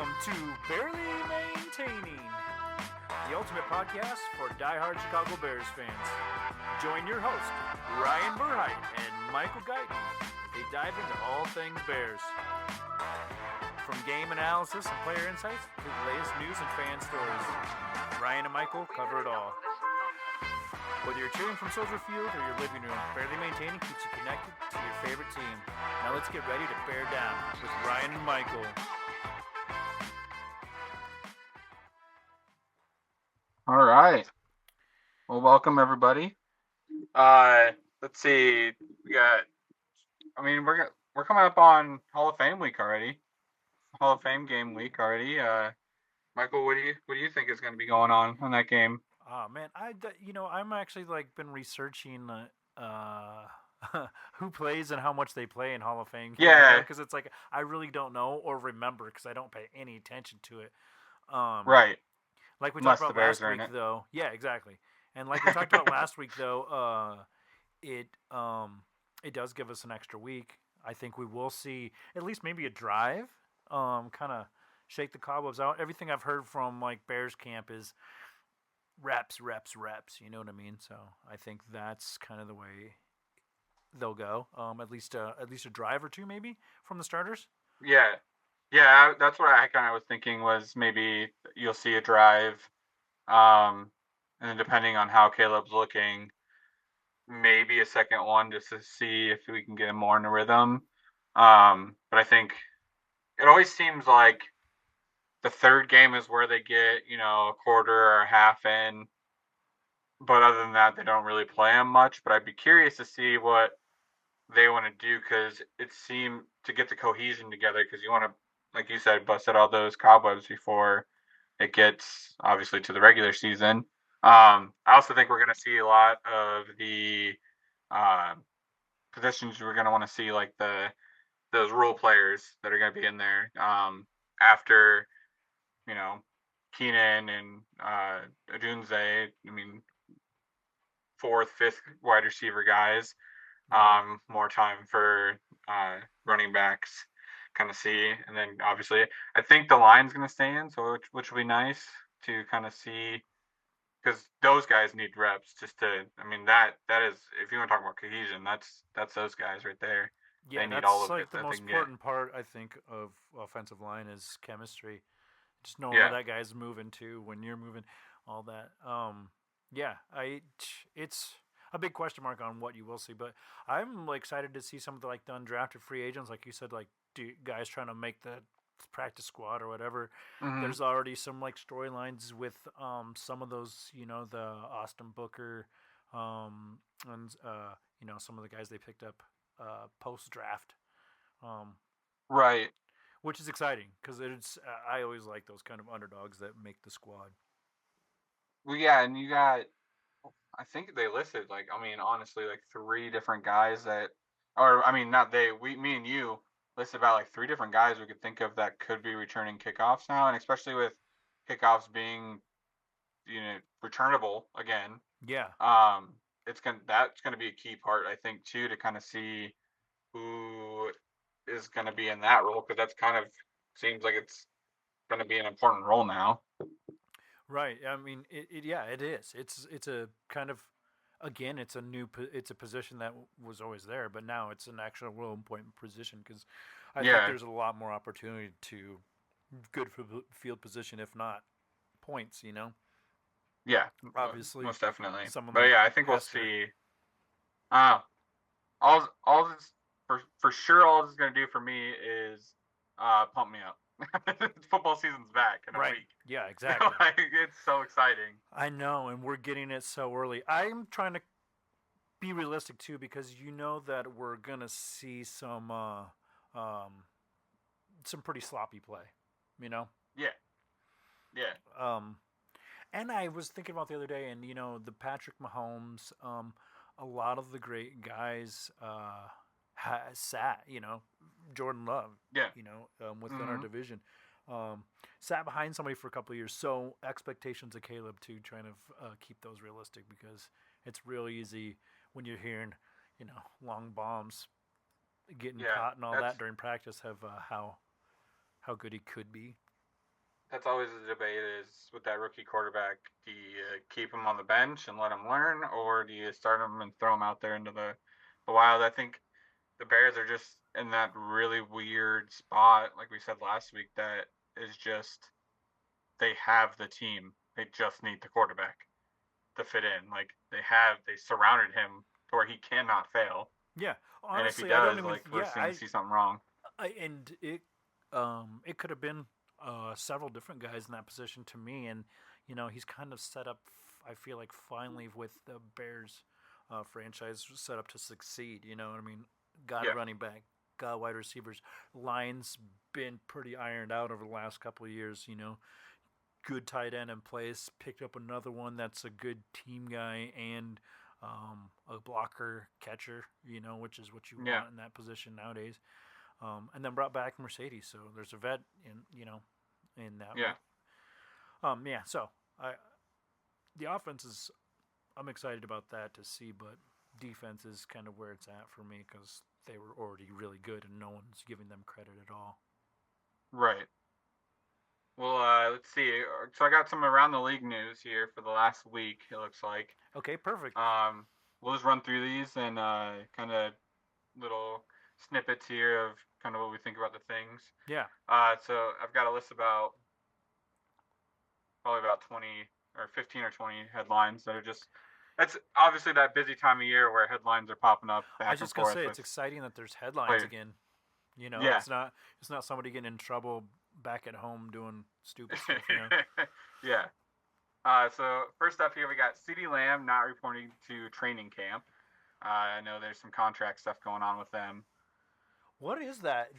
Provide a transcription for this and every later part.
Welcome to Barely Maintaining, the ultimate podcast for diehard Chicago Bears fans. Join your hosts, Ryan Burheit and Michael Guyton, as they dive into all things Bears. From game analysis and player insights to the latest news and fan stories, Ryan and Michael cover it all. Whether you're cheering from Soldier Field or your living room, Barely Maintaining keeps you connected to your favorite team. Now let's get ready to bear down with Ryan and Michael. All right. Well, welcome everybody. Let's see. We're coming up on Hall of Fame week already. Hall of Fame game week already. Michael, what do you think is going to be going on that game? Oh man, I'm actually been researching who plays and how much they play in Hall of Fame. Yeah, because it's like I really don't know or remember because I don't pay any attention to it. Right. Like we Unless talked the about Bears last are in week, it. though. Yeah, exactly. And like we talked about last week, though, it does give us an extra week. I think we will see at least maybe a drive, kind of shake the cobwebs out. Everything I've heard from Bears camp is reps. You know what I mean? So I think that's kind of the way they'll go. At least a drive or two maybe from the starters. Yeah. Yeah, that's what I kind of was thinking was maybe you'll see a drive, and then depending on how Caleb's looking, maybe a second one just to see if we can get him more in a rhythm. But I think it always seems like the third game is where they get, a quarter or a half in. But other than that, they don't really play him much. But I'd be curious to see what they want to do because it seemed to get the cohesion together because you want to, like you said, bust out all those cobwebs before it gets obviously to the regular season. I also think we're going to see a lot of the uh, positions we're going to want to see like those role players that are going to be in there after Keenan and Adunze. I mean, fourth, fifth wide receiver guys. More time for running backs, kind of see, and then obviously I think the line's going to stay in, so which will be nice to kind of see because those guys need reps just to. I mean that is if you want to talk about cohesion, that's those guys right there. Yeah, They need that's all of it the that they most can get. important part I think of offensive line is chemistry. Just knowing where Yeah, that guy's moving to when you're moving, all that. Yeah, it's a big question mark on what you will see, but I'm excited to see some of the the undrafted free agents, like you said, guys trying to make the practice squad or whatever. mm-hmm. There's already some storylines with some of those, the Austin Booker, and some of the guys they picked up post draft. Um, Right. which is exciting because it's I always like those kind of underdogs that make the squad. Well, yeah, and you got. I think they listed honestly three different guys that, or I mean not they, me and you listed about three different guys we could think of that could be returning kickoffs now, and especially with kickoffs being returnable again, Yeah, that's gonna be a key part I think too to kind of see who is gonna be in that role because that's kind of seems like it's gonna be an important role now. right. I mean, yeah, it is. It's a kind of again, it's a position that was always there, but now it's an actual real important position because I think Yeah, there's a lot more opportunity to good for field position, if not points. yeah, Obviously, most definitely. someone But like yeah, I think we'll Hester. see. Uh, all this for sure. All this is gonna do for me is pump me up. Football season's back in a Right. week. Yeah, exactly. It's so exciting. I know, and we're getting it so early. I'm trying to be realistic too, because you know that we're gonna see um, some pretty sloppy play. You know, Yeah, yeah, um, and I was thinking about the other day, and the Patrick Mahomes, a lot of the great guys sat. Jordan Love, yeah. within our Mm-hmm. division. Sat behind somebody for a couple of years. So expectations of Caleb to trying to keep those realistic because it's real easy when you're hearing, long bombs getting Yeah, caught and all that's that during practice of how good he could be. that's always the debate is with that rookie quarterback. Do you keep him on the bench and let him learn, or do you start him and throw him out there into the wild? I think the Bears are just in that really weird spot, like we said last week, that is just they have the team. They just need the quarterback to fit in. Like they surrounded him to where he cannot fail. Yeah, And if he honestly, I don't does, even. like we're Yeah, going to see something wrong. and it could have been several different guys in that position to me, and he's kind of set up. I feel like finally with the Bears franchise set up to succeed. You know what I mean? Got a running back, got wide receivers. Line's been pretty ironed out over the last couple of years. Good tight end in place. Picked up another one that's a good team guy and a blocker catcher. Which is what you want in that position nowadays. And then brought back Mercedes, so there's a vet in that. Yeah. So the offense is. I'm excited about that to see, but defense is kind of where it's at for me because they were already really good and no one's giving them credit at all. Right. Well, let's see. So I got some around the league news here for the last week. It looks like. Okay, perfect. We'll just run through these and kind of little snippets here of kind of what we think about the things. Yeah. So I've got a list about probably about 20 or 15 or 20 headlines that are just. That's obviously that busy time of year where headlines are popping up. I was just gonna say it's exciting that there's headlines again. It's not somebody getting in trouble back at home doing stupid stuff. Yeah. So first up here we got CeeDee Lamb not reporting to training camp. I know there's some contract stuff going on with them. What is that?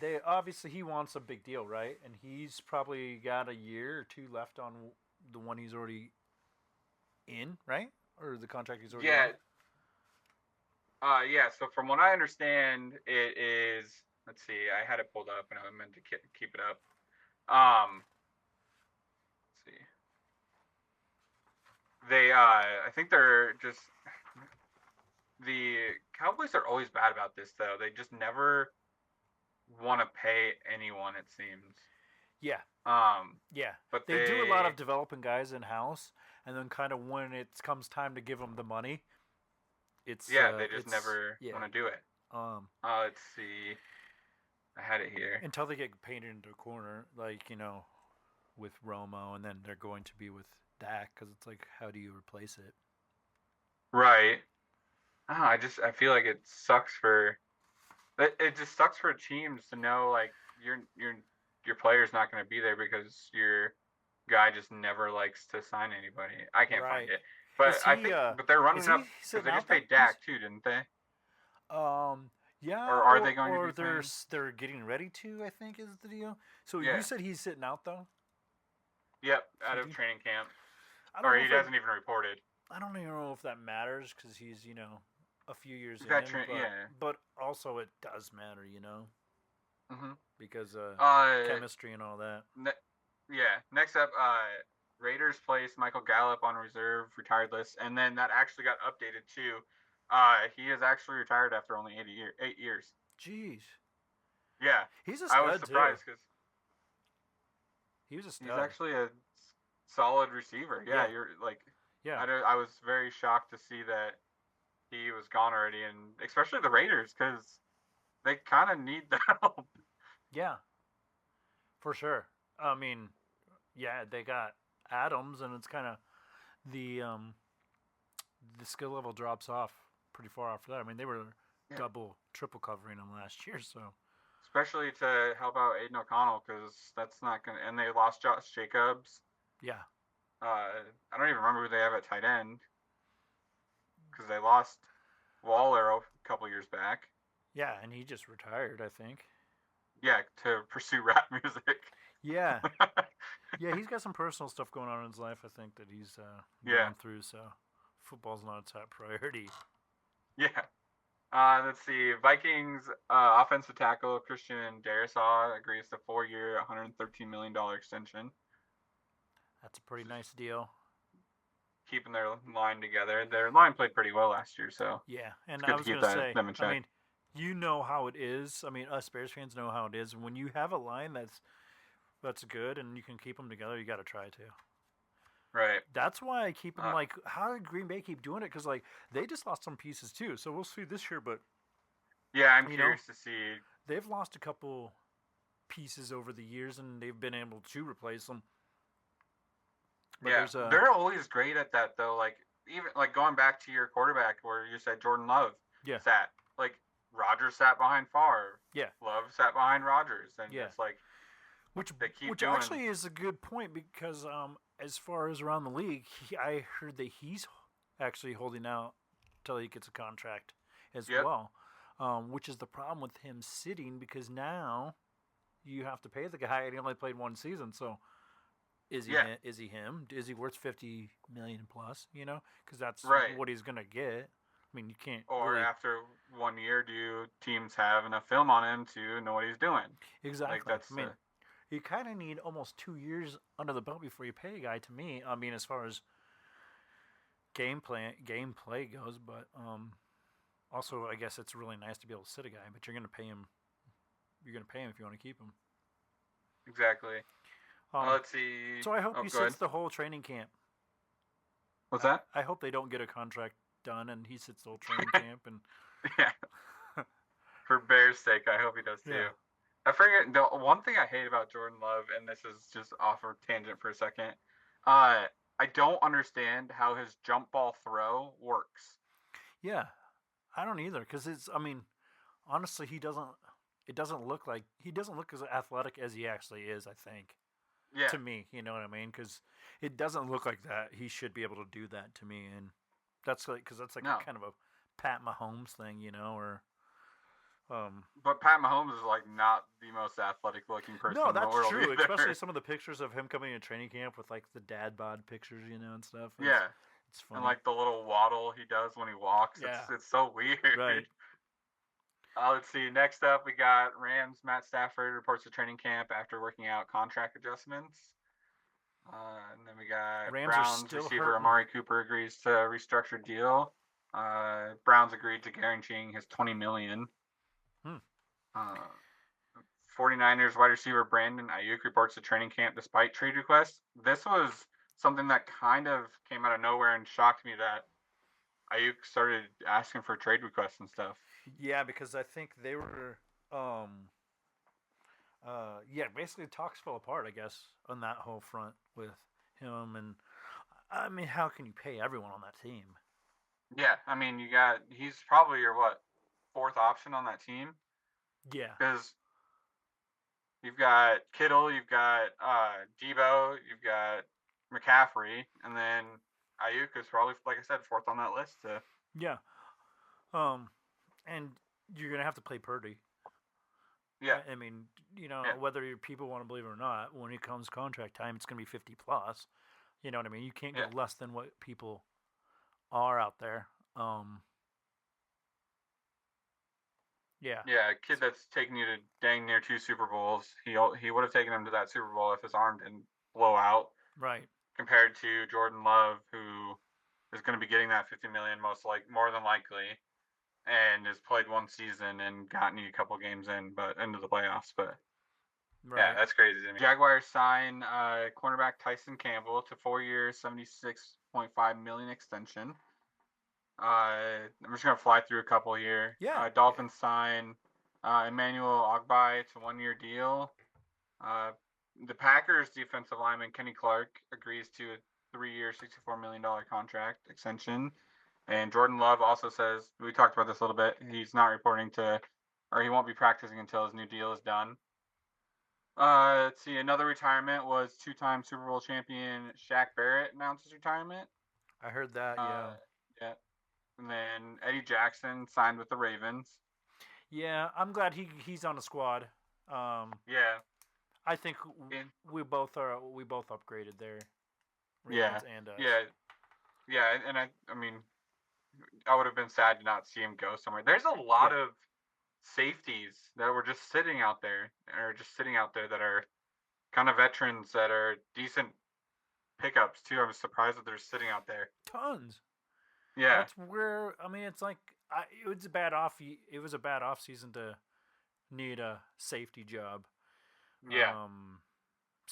He wants a big deal, right? And he's probably got a year or two left on the one he's already in, right? Or the contract he's already in? Yeah, so from what I understand, it is, let's see, I had it pulled up and I meant to keep it up. Let's see. I think they're just, the Cowboys are always bad about this, though. They just never want to pay anyone, it seems. Yeah. Yeah. But they do a lot of developing guys in-house, and then kind of when it comes time to give them the money, they just never want to do it. Let's see. I had it here. Until they get painted into a corner, like, with Romo, and then they're going to be with Dak, because it's like, how do you replace it? Right. I feel like it sucks for teams to know, like, your player's not going to be there because your guy just never likes to sign anybody. I can't find it. But I think but they're running up because they just paid Dak too, didn't they? Yeah. Or are they going to be they're getting ready to, I think, is the deal. So you said he's sitting out, though? Yep, out of training camp. Or he hasn't even reported. I don't even know if that matters because he's, a few years in. But also it does matter, Mm-hmm. Because chemistry and all that. Next up, Raiders placed Michael Gallup on reserve retired list, and then that actually got updated too. He is actually retired after only 8 years. Jeez. Yeah. He's a stud, I was surprised because he was a stud. He's actually a solid receiver. Yeah. You're like. Yeah. I was very shocked to see that he was gone already, and especially the Raiders because they kind of need the help. Yeah. For sure. I mean, they got Adams, and it's kind of the skill level drops off pretty far after that. I mean, they were double, triple covering him last year, so. Especially to help out Aiden O'Connell, because that's not going to... And they lost Josh Jacobs. Yeah. I don't even remember who they have at tight end, because they lost Waller a couple years back. Yeah, and he just retired, I think. Yeah, to pursue rap music. Yeah. Yeah, he's got some personal stuff going on in his life, I think, that he's going through, so football's not a top priority. Yeah. Let's see. Vikings offensive tackle Christian Darrisaw agrees to 4-year, $113 million extension. That's a pretty nice deal. Keeping their line together. Their line played pretty well last year, so. Yeah, and I was going to say, I mean, you know how it is. I mean, us Bears fans know how it is. When you have a line that's that's good, and you can keep them together, you got to try to. Right. That's why I keep them like. How did Green Bay keep doing it? Because like they just lost some pieces too. So we'll see this year, but yeah, I'm curious to see. They've lost a couple pieces over the years, and they've been able to replace them. But yeah, they're always great at that though. Like even like going back to your quarterback where you said Jordan Love sat. Like Rodgers sat behind Favre. Yeah. Love sat behind Rodgers, and it's like which doing. Actually is a good point because as far as around the league, I heard that he's actually holding out till he gets a contract as well. Which is the problem with him sitting because now you have to pay the guy and he only played one season. So is he him? Is he worth $50 million plus? You know, because that's what he's gonna get. I mean, you can't. Or after 1 year, do teams have enough film on him to know what he's doing? Exactly. Like that's. I mean, you kind of need almost 2 years under the belt before you pay a guy. To me, I mean, as far as gameplay goes, but also I guess it's really nice to be able to sit a guy, but you're going to pay him. You're going to pay him if you want to keep him. Exactly. Let's see. So I hope he sits the whole training camp. What's that? I hope they don't get a contract done and he sits the whole training camp and. Yeah. For Bears' sake, I hope he does too. Yeah. I forget the one thing I hate about Jordan Love, and this is just off a tangent for a second. I don't understand how his jump ball throw works. Yeah, I don't either. Because it's, I mean, honestly, he doesn't. It doesn't look like he doesn't look as athletic as he actually is. I think. Yeah. To me, you know what I mean? Because it doesn't look like that. He should be able to do that to me, and that's like because that's like a kind of a Pat Mahomes thing, you know, or. But Pat Mahomes is like not the most athletic looking person in the world. No, that's true. Either. Especially some of the pictures of him coming to training camp with like the dad bod pictures, you know, and stuff. It's funny. And like the little waddle he does when he walks. Yeah. It's so weird. Right. Let's see. Next up, we got Rams. Matt Stafford reports to training camp after working out contract adjustments. And then we got Browns receiver Amari Cooper agrees to a restructured deal. Browns agreed to guaranteeing his $20 million. 49ers wide receiver Brandon Ayuk reports to training camp despite trade requests. This was something that kind of came out of nowhere and shocked me that Ayuk started asking for trade requests and stuff. Yeah, because I think they were, basically talks fell apart, I guess, on that whole front with him. And, I mean, how can you pay everyone on that team? Yeah, I mean, he's probably your, fourth option on that team? Yeah. Because you've got Kittle, you've got Debo, you've got McCaffrey, and then Ayuk is probably, like I said, fourth on that list. Yeah. And you're going to have to play Purdy. Yeah. I mean, you know, whether your people want to believe it or not, when it comes contract time, it's going to be 50 plus. You know what I mean? You can't go less than what people are out there. Yeah. Yeah, a kid that's taken you to dang near 2 Super Bowls. He would have taken him to that Super Bowl if his arm didn't blow out. Right. Compared to Jordan Love, who is going to be getting that $50 million more than likely, and has played one season and gotten you a couple games into the playoffs. But yeah, that's crazy to me. Jaguars sign cornerback Tyson Campbell to 4 years, $76.5 million extension. I'm just going to fly through a couple here. Yeah. Dolphins sign Emmanuel Ogbay to 1 year deal. The Packers defensive lineman Kenny Clark agrees to a 3 year, $64 million contract extension. And Jordan Love also says, we talked about this a little bit, he's not reporting he won't be practicing until his new deal is done. Let's see, another retirement was 2-time Super Bowl champion Shaq Barrett announced his retirement. I heard that, yeah. Yeah. And then Eddie Jackson signed with the Ravens. Yeah, I'm glad he's on the squad. Yeah. I think we both upgraded there. Ravens and us. Yeah, and I mean, I would have been sad to not see him go somewhere. There's a lot of safeties that were just sitting out there, that are kind of veterans that are decent pickups too. I was surprised that they're sitting out there. Tons. Yeah. That's where, I mean, it's like it was a bad off season to need a safety job. Yeah.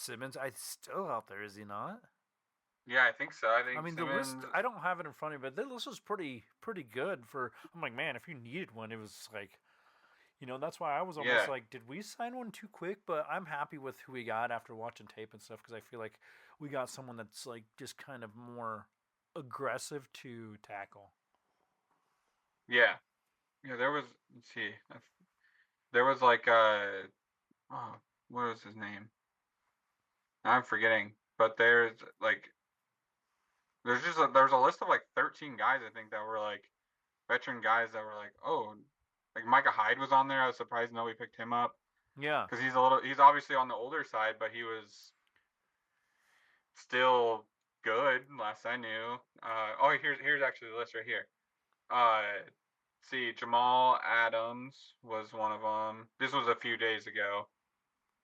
Simmons, I still out there, is he not? Yeah, I think so. I I think mean, Simmons. the list, I don't have it in front of me, but the list was pretty good for. I'm like, man, if you needed one, it was like, that's why I was almost Yeah, like, did we sign one too quick? But I'm happy with who we got after watching tape and stuff because I feel like we got someone that's like just kind of more aggressive to tackle. yeah, yeah. There was. Let's see. There was like oh, what was his name? I'm forgetting. But there's a list of like 13 guys I think that were like veteran guys that were like, oh, like Micah Hyde was on there. I was surprised nobody picked him up Yeah, because he's obviously on the older side, but he was still good last I knew. Oh, here's actually the list right here. Uh, see, Jamal Adams was one of them. This was a few days ago.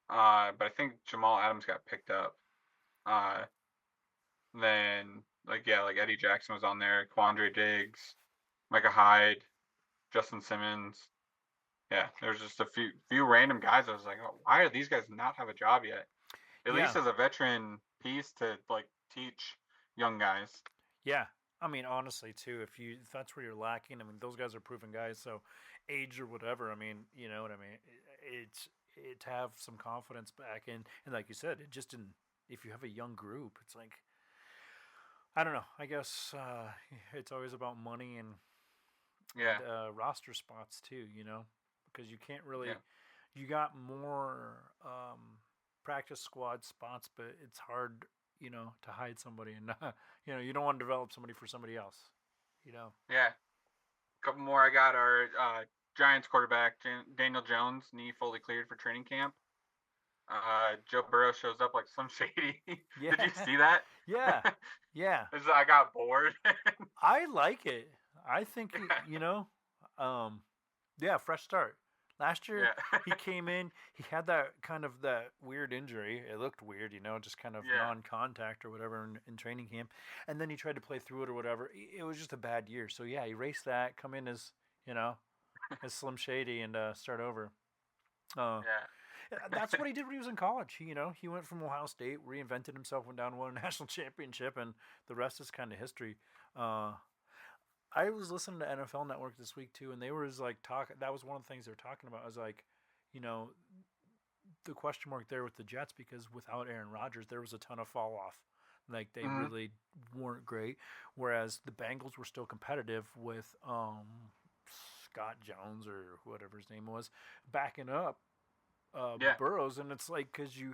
But I think Jamal Adams got picked up. Uh, then like Eddie Jackson was on there. Quandre Diggs, Micah Hyde, Justin Simmons. Yeah, there's just a few random guys. I was like, oh, why do these guys not have a job yet? At yeah, least as a veteran piece to like teach young guys. yeah. I mean, honestly, too, if that's where you're lacking, I mean, those guys are proven guys. So, age or whatever, I mean, you know what I mean. It to have some confidence back in, and like you said, it just didn't. If you have a young group, it's like I don't know. I guess it's always about money and Yeah, roster spots too. Because you can't yeah, really. You got more practice squad spots, but it's hard, to hide somebody and you don't want to develop somebody for somebody else. You know. yeah. A couple more I got are Giants quarterback Daniel Jones, knee fully cleared for training camp. Joe Burrow shows up like Slim Shady. Did you Yeah. see that? Yeah. Yeah. I got bored. I like it. I think um, yeah, fresh start. Last year yeah, he came in, he had that kind of that weird injury. It looked weird, just kind of yeah, non-contact or whatever in training camp, and then he tried to play through it or whatever. It was just a bad year. So yeah, erase that, come in as as Slim Shady and start over. Uh, yeah, that's what he did when he was in college. He went from Ohio State, reinvented himself, went down, and won a national championship, and the rest is kind of history. Uh, I was listening to NFL Network this week too, and they were like talking. That was one of the things they were talking about. I was like, you know, the question mark there with the Jets because without Aaron Rodgers, there was a ton of fall off. Like they mm-hmm. really weren't great. Whereas the Bengals were still competitive with Scott Jones or whatever his name was backing up yeah, Burrows, and it's like because you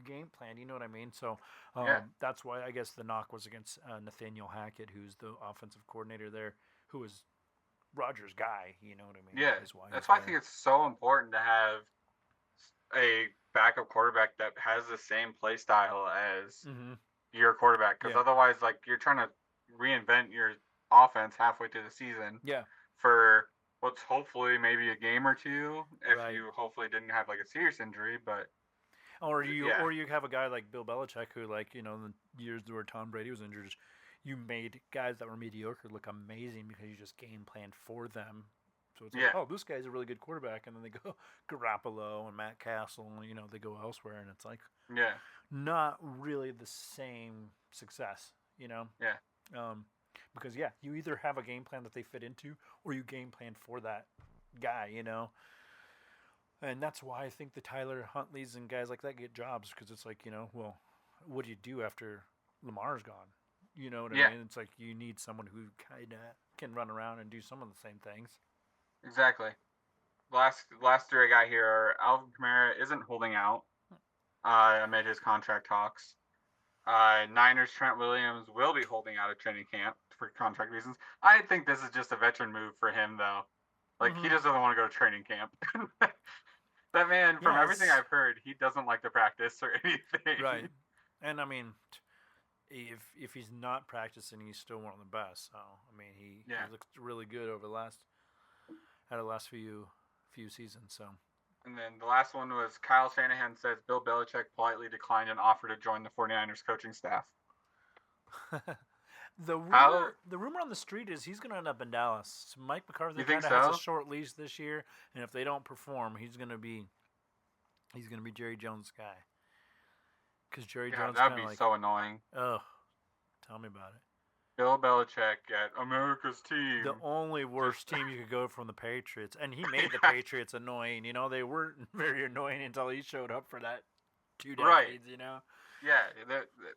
game plan, you know what I mean. So yeah, that's why I guess the knock was against Nathaniel Hackett, who's the offensive coordinator there, who was Rogers' guy. You know what I mean? yeah. Is why That's he's why I think there. it's so important to have a backup quarterback that has the same play style as Mm-hmm. your quarterback, because Yeah. otherwise, like you're trying to reinvent your offense halfway through the season Yeah. for what's hopefully maybe a game or two if Right. you hopefully didn't have like a serious injury. But Or yeah, you have a guy like Bill Belichick who, like, in the years where Tom Brady was injured, you made guys that were mediocre look amazing because you just game planned for them. So it's like, yeah, oh, this guy's a really good quarterback, and then they go Garoppolo and Matt Castle, and they go elsewhere, and it's like yeah, not really the same success. yeah, Um, because yeah, you either have a game plan that they fit into, or you game plan for that guy. And that's why I think the Tyler Huntleys and guys like that get jobs because it's like, well, what do you do after Lamar's gone? You know what I yeah, mean? It's like you need someone who kind of can run around and do some of the same things. exactly. Last three I got here are Alvin Kamara isn't holding out amid his contract talks. Niners Trent Williams will be holding out of training camp for contract reasons. I think this is just a veteran move for him, though. Like he Mm-hmm. just doesn't want to go to training camp. That man, from everything Yes, I've heard, he doesn't like to practice or anything. right. And I mean, if he's not practicing, he's still one of the best. So I mean, he Yeah. looks really good over the last few seasons. So And then the last one was Kyle Shanahan says Bill Belichick politely declined an offer to join the 49ers coaching staff. the How rumor on the street is he's going to end up in Dallas. Mike McCarthy you think kind of has a so? short leash this year, and if they don't perform, he's going to be Jerry Jones' guy. Because Jerry God, Jones that'd kind of be like, so annoying. oh, tell me about it. Bill Belichick at America's team. The only worst team you could go from the Patriots, and he made the Patriots annoying. They weren't very annoying until he showed up for that 2 decades. Right. Yeah,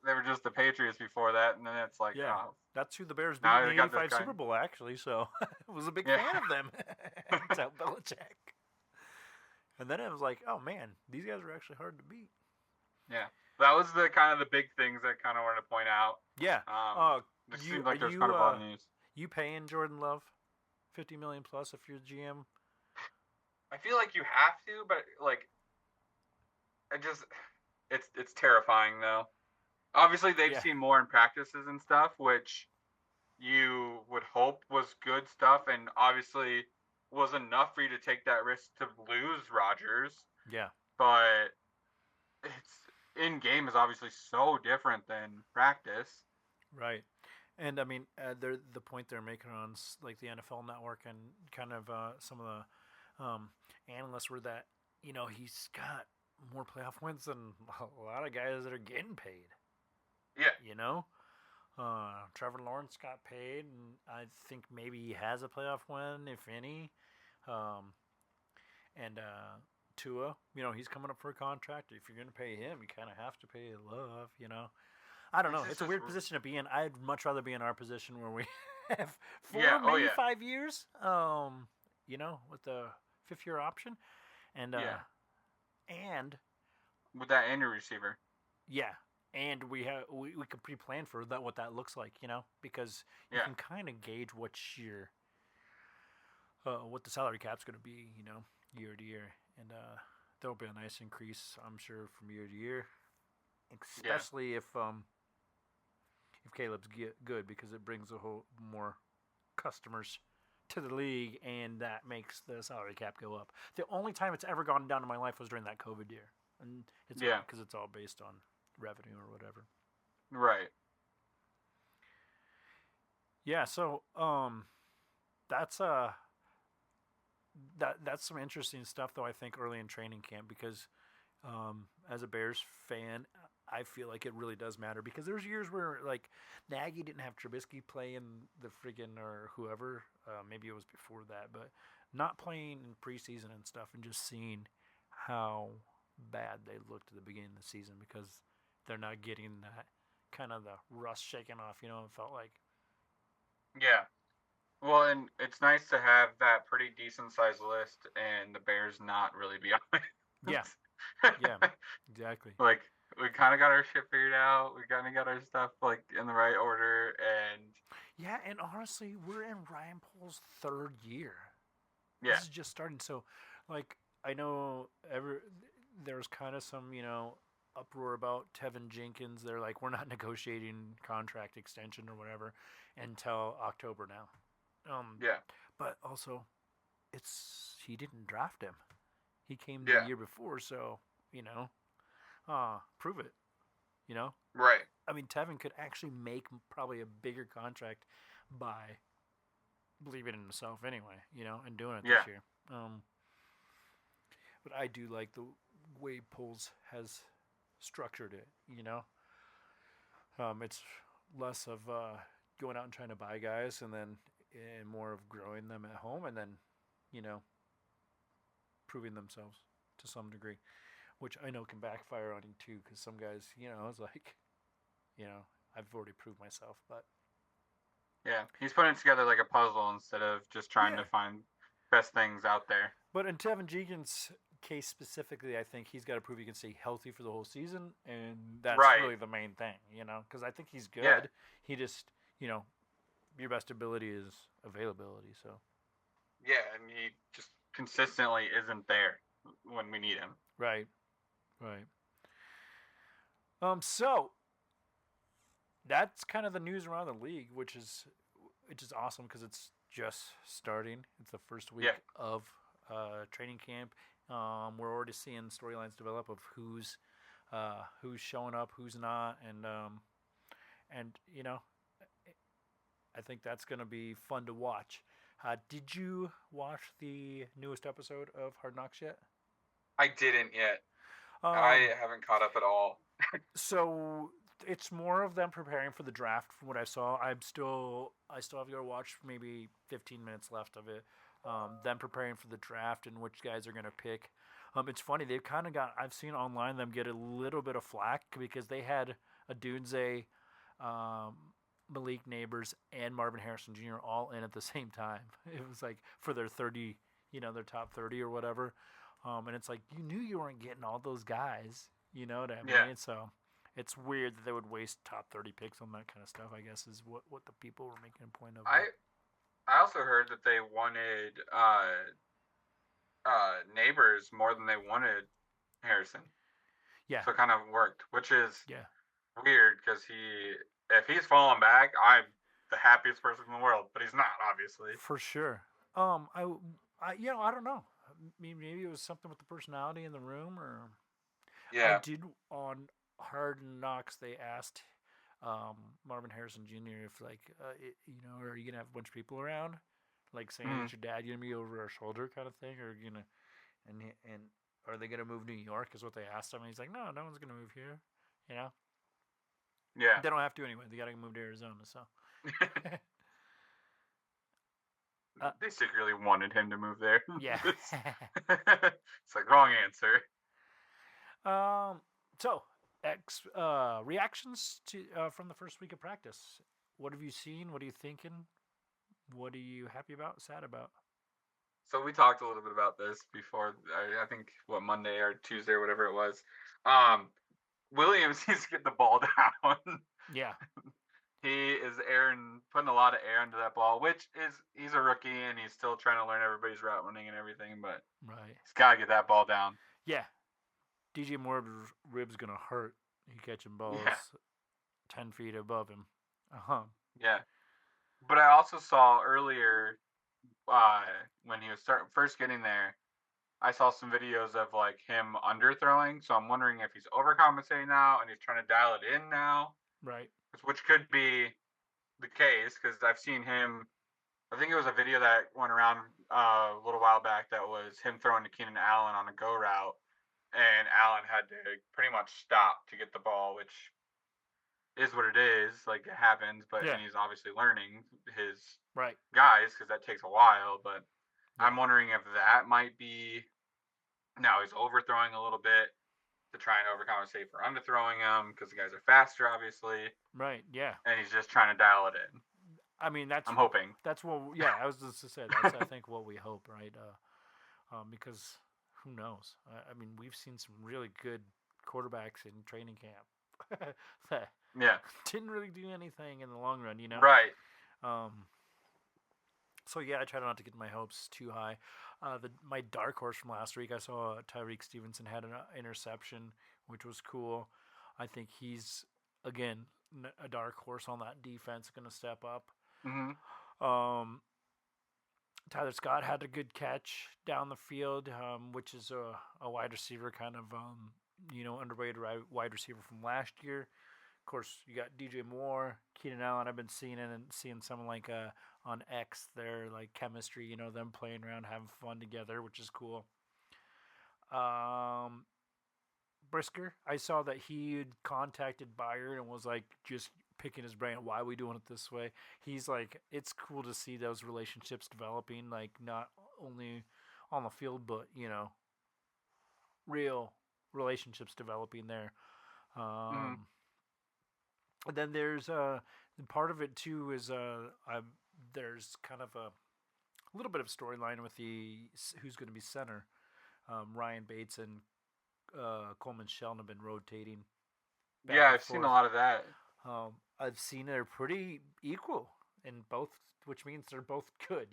they were just the Patriots before that, and then it's like, Yeah, oh, that's who the Bears beat now in they the got this '85 guy. Super Bowl, actually. So I was a big Yeah. fan of them until Belichick. And then it was like, oh man, these guys are actually hard to beat. Yeah, that was the kind of the big things I kind of wanted to point out. Yeah. It seems like there's kind of a lot of news. You paying Jordan Love $50 million plus if you're GM? I feel like you have to, but like, it's terrifying though. Obviously, they've seen more in practices and stuff, which you would hope was good stuff, and obviously was enough for you to take that risk to lose Rodgers. Yeah. But it's in game is obviously so different than practice. Right. And I mean, the point they're making on like the NFL Network and kind of some of the analysts were that he's got more playoff wins than a lot of guys that are getting paid. Yeah. Trevor Lawrence got paid, and I think maybe he has a playoff win, if any. And Tua, he's coming up for a contract. If you're going to pay him, you kind of have to pay Love, I don't know. It's a weird position to be in. I'd much rather be in our position where we have 5 years, with the 5th-year option. And and with that and your receiver. Yeah. And we can pre-plan for that, what that looks like, because you can kind of gauge what the salary cap's going to be, year to year, and there'll be a nice increase, I'm sure, from year to year, especially if Caleb's good, because it brings a whole more customers to the league, and that makes the salary cap go up. The only time it's ever gone down in my life was during that COVID year, and it's because it's all based on revenue or whatever. Right. Yeah, so that's that's some interesting stuff, though, I think, early in training camp, because as a Bears fan, I feel like it really does matter, because there's years where, like, Nagy didn't have Trubisky playing the friggin' or whoever, maybe it was before that, but not playing in preseason and stuff, and just seeing how bad they looked at the beginning of the season, because they're not getting that kind of the rust shaken off, it felt like. Yeah. Well, and it's nice to have that pretty decent sized list and the Bears not really be on it. Yeah, exactly. Like, we kind of got our shit figured out. We kind of got our stuff, like, in the right order, and... Yeah, and honestly, we're in Ryan Poles' 3rd year. Yeah. This is just starting, so, like, I know there's kind of some, uproar about Tevin Jenkins. They're like, we're not negotiating contract extension or whatever until October now. But also, he didn't draft him. He came the year before, so, prove it, Right. I mean, Tevin could actually make probably a bigger contract by believing in himself anyway, and doing it this year. But I do like the way Poles has structured it, It's less of going out and trying to buy guys, and then more of growing them at home, and then, proving themselves to some degree, which I know can backfire on you too, because some guys, it's like, I've already proved myself, but. Yeah, he's putting together like a puzzle instead of just trying to find best things out there. But in Tevin Jenkins' case specifically, I think he's got to prove he can stay healthy for the whole season, and that's really the main thing, because I think he's good. Yeah. He just, your best ability is availability, so. Yeah, and he just consistently isn't there when we need him. Right. So that's kind of the news around the league, which is awesome, because it's just starting. It's the first week of training camp. We're already seeing storylines develop of who's showing up, who's not, and I think that's going to be fun to watch. Did you watch the newest episode of Hard Knocks yet? I didn't yet. I haven't caught up at all. So it's more of them preparing for the draft. From what I saw, I still have to go watch maybe 15 minutes left of it. Them preparing for the draft and which guys are going to pick. It's funny, they've kind of got, I've seen online them get a little bit of flack because they had Odunze, um, Malik Neighbors, and Marvin Harrison Jr. all in at the same time. It was like for their 30, their top 30 or whatever. And it's like, you knew you weren't getting all those guys. You know what I mean? Yeah. So it's weird that they would waste top 30 picks on that kind of stuff, I guess, is what the people were making a point of. I also heard that they wanted Neighbors more than they wanted Harrison. Yeah. So it kind of worked, which is Yeah. weird because if he's falling back, I'm the happiest person in the world, but he's not, obviously. For sure. I don't know. Maybe it was something with the personality in the room, or I Yeah. did on Hard Knocks. They asked Marvin Harrison Jr. if are you gonna have a bunch of people around, like saying Mm. it's your dad gonna be over our shoulder kind of thing, or and are they gonna move New York? Is what they asked him. And he's like, no one's gonna move here. You know, Yeah. they don't have to anyway. They gotta move to Arizona. So They secretly wanted him to move there. yeah. It's like, wrong answer. So, reactions to from the first week of practice. What have you seen? What are you thinking? What are you happy about? Sad about? So we talked a little bit about this before. I think Monday or Tuesday or whatever it was. Um, Williams needs to get the ball down. Yeah, He is putting a lot of air into that ball, which is he's a rookie and he's still trying to learn everybody's route running and everything, but right. he's got to get that ball down. Yeah, DJ Moore's ribs gonna hurt. He catching balls 10 feet above him. Yeah. But I also saw earlier when he was first getting there, I saw some videos of like him underthrowing. So I'm wondering if he's overcompensating now and he's trying to dial it in now, Right. which could be the case because I've seen him. I think it was a video that went around a little while back that was him throwing to Keenan Allen on a go route, and Allen had to pretty much stop to get the ball, which is what it is. Like it happens, but Yeah. and he's obviously learning his Right. guys because that takes a while. But Yeah. I'm wondering if that might be now he's overthrowing a little bit to try and overcompensate for underthrowing him because the guys are faster, obviously, Right. Yeah. and he's just trying to dial it in. I mean, I'm hoping. That's what. Yeah, I was just to say that's I think what we hope, right? Because who knows? I mean, we've seen some really good quarterbacks in training camp that Yeah. didn't really do anything in the long run, Right. So yeah, I try not to get my hopes too high. My dark horse from last week, I saw Tyreek Stevenson had an interception, which was cool. I think he's again a dark horse on that defense, going to step up. Mm-hmm. Tyler Scott had a good catch down the field, which is a wide receiver kind of underrated wide receiver from last year. Of course, you got DJ Moore, Keenan Allen. I've been seeing someone like on X their like chemistry, them playing around, having fun together, which is cool. Brisker, I saw that he had contacted Byard and was like just picking his brain. Why are we doing it this way? He's like, it's cool to see those relationships developing, like not only on the field, but real relationships developing there. And then there's part of it too is there's kind of a little bit of storyline with who's going to be center. Ryan Bates and Coleman Shelton have been rotating. Yeah, I've seen a lot of that. I've seen they're pretty equal in both, which means they're both good,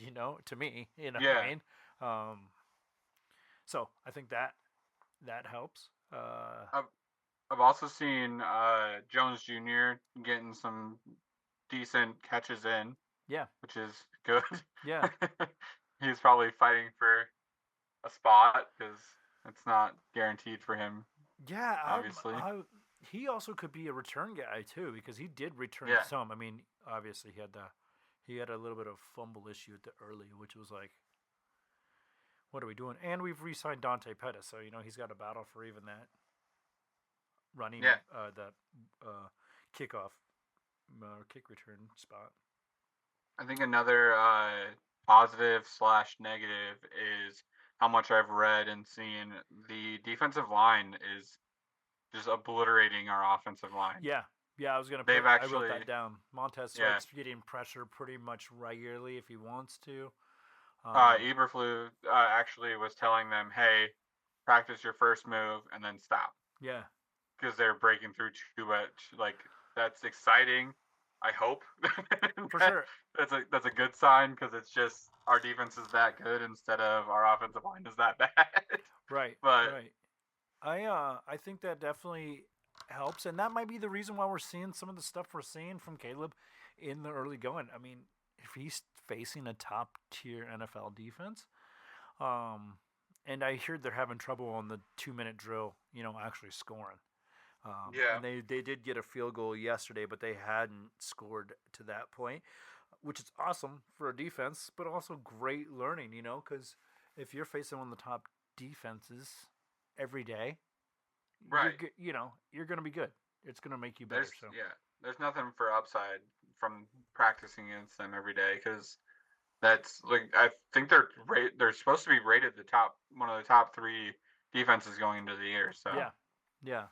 to me. What I mean? So I think that helps. I've also seen Jones Jr. getting some decent catches in. Yeah. Which is good. Yeah. He's probably fighting for a spot because it's not guaranteed for him. Yeah, obviously. He also could be a return guy too because he did return some. I mean, obviously he had a little bit of fumble issue at the early, which was like, what are we doing? And we've re-signed Dante Pettis, so he's got a battle for even that running Yeah. that kickoff kick return spot. I think another positive / negative is how much I've read and seen. The defensive line is just obliterating our offensive line. Yeah, I was gonna put. They've I wrote actually, that down. Montez yeah. starts getting pressure pretty much regularly if he wants to. Eberflus actually was telling them, "Hey, practice your first move and then stop." Yeah, because they're breaking through too much. Like that's exciting. I hope for sure. That's a good sign because it's just our defense is that good instead of our offensive line is that bad. Right, But right. I think that definitely helps, and that might be the reason why we're seeing some of the stuff we're seeing from Caleb in the early going. I mean, if he's facing a top tier NFL defense, and I heard they're having trouble on the 2 minute drill, actually scoring. yeah, And they did get a field goal yesterday, but they hadn't scored to that point, which is awesome for a defense, but also great learning, because if you're facing one of the top defenses every day, right. you're going to be good. It's going to make you better. There's nothing for upside from practicing against them every day because that's like I think they're supposed to be rated one of the top 3 defenses going into the year. So yeah.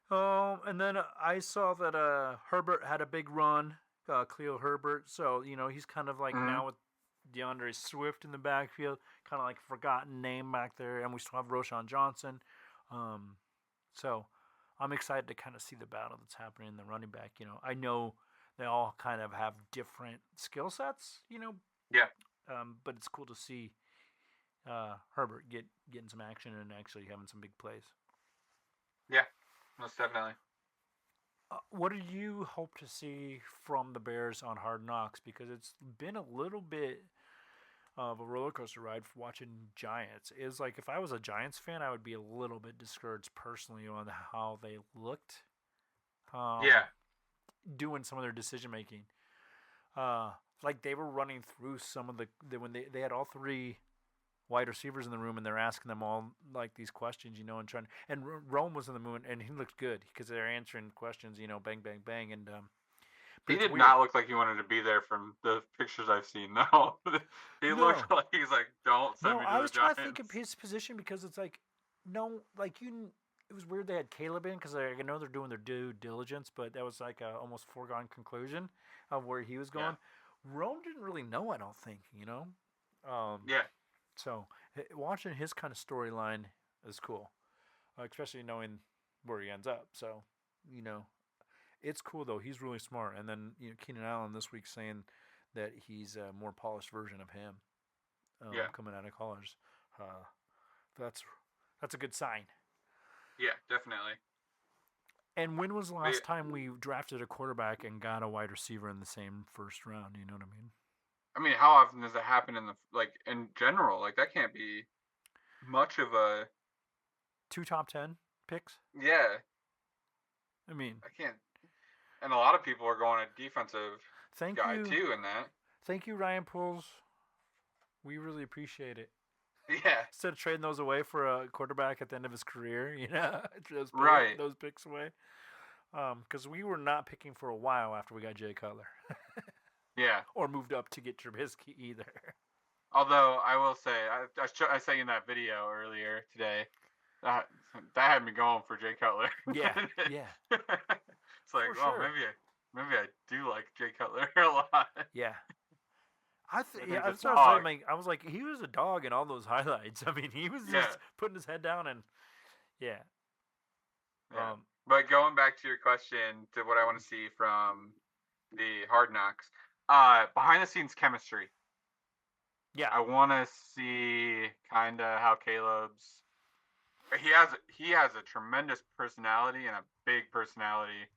And then I saw that Herbert had a big run, Khalil Herbert. So he's kind of like now with DeAndre Swift in the backfield, kind of like a forgotten name back there, and we still have Roschon Johnson. So I'm excited to kind of see the battle that's happening in the running back. I know they all kind of have different skill sets. Yeah. But it's cool to see Herbert getting some action and actually having some big plays. Yeah. Most definitely. What do you hope to see from the Bears on Hard Knocks? Because it's been a little bit of a roller coaster ride for watching Giants. Is like if I was a Giants fan, I would be a little bit discouraged personally on how they looked. Doing some of their decision making. Like they were running through some of when they had all 3 wide receivers in the room, and they're asking them all like these questions, and trying. And Rome was in the moon, and he looked good because they're answering questions, bang, bang, bang, and he did not look like he wanted to be there from the pictures I've seen. No, he looked like he's like, don't send me to the Giants. I was trying to think of his position because it's like, no, like it was weird they had Caleb in because I know they're doing their due diligence, but that was like a almost foregone conclusion of where he was going. Yeah. Rome didn't really know, I don't think, yeah. So watching his kind of storyline is cool, especially knowing where he ends up. So, it's cool though. He's really smart. And then Keenan Allen this week saying that he's a more polished version of him. Coming out of college, that's a good sign. Yeah, definitely. And when was the last time we drafted a quarterback and got a wide receiver in the same first round? You know what I mean? I mean, how often does it happen in general? Like that can't be much of a 2 top 10 picks. Yeah. I mean, I can't. And a lot of people are going a defensive guy too in that. Thank you, Ryan Poles. We really appreciate it. Yeah. Instead of trading those away for a quarterback at the end of his career, those picks away. Because we were not picking for a while after we got Jay Cutler. Yeah. Or moved up to get Trubisky either. Although I will say, I say in that video earlier today, that had me going for Jay Cutler. Yeah. It's like, maybe I do like Jay Cutler a lot. Yeah. I was like, he was a dog in all those highlights. I mean, he was just putting his head down and yeah. But going back to your question, to what I want to see from the Hard Knocks, behind the scenes chemistry. Yeah. I want to see kind of how Caleb's. He has a tremendous personality and a big personality,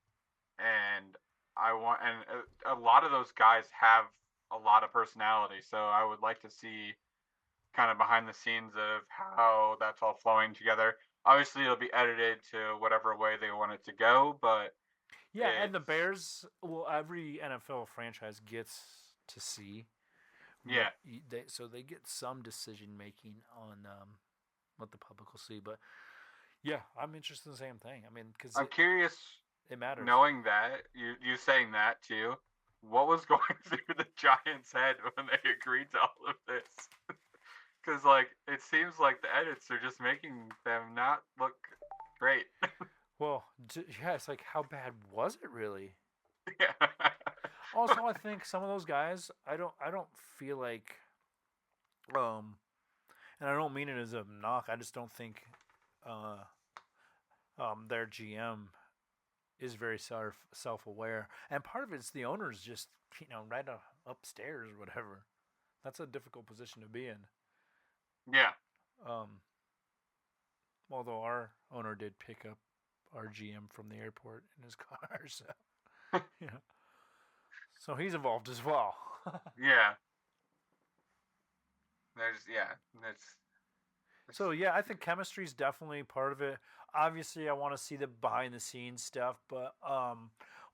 and a lot of those guys have a lot of personality. So I would like to see kind of behind the scenes of how that's all flowing together. Obviously, it'll be edited to whatever way they want it to go, but yeah. And the Bears, every NFL franchise gets to see. Yeah. So they get some decision making on what the public will see, but Yeah, I'm interested in the same thing. I mean, because I'm curious, it matters. knowing that you saying that too. What was going through the Giants' head when they agreed to all of this? Because like it seems like the edits are just making them not look great. Well, yeah, it's like, how bad was it really? Yeah. Also, I think some of those guys, I don't feel like, um, and I don't mean it as a knock. I just don't think, uh, their GM is very self aware, and part of it's the owners just right upstairs or whatever. That's a difficult position to be in. Yeah. Um, although our owner did pick up our GM from the airport in his car, so yeah, so he's involved as well. Yeah. That's So yeah, I think chemistry is definitely part of it. Obviously, I want to see the behind the scenes stuff, but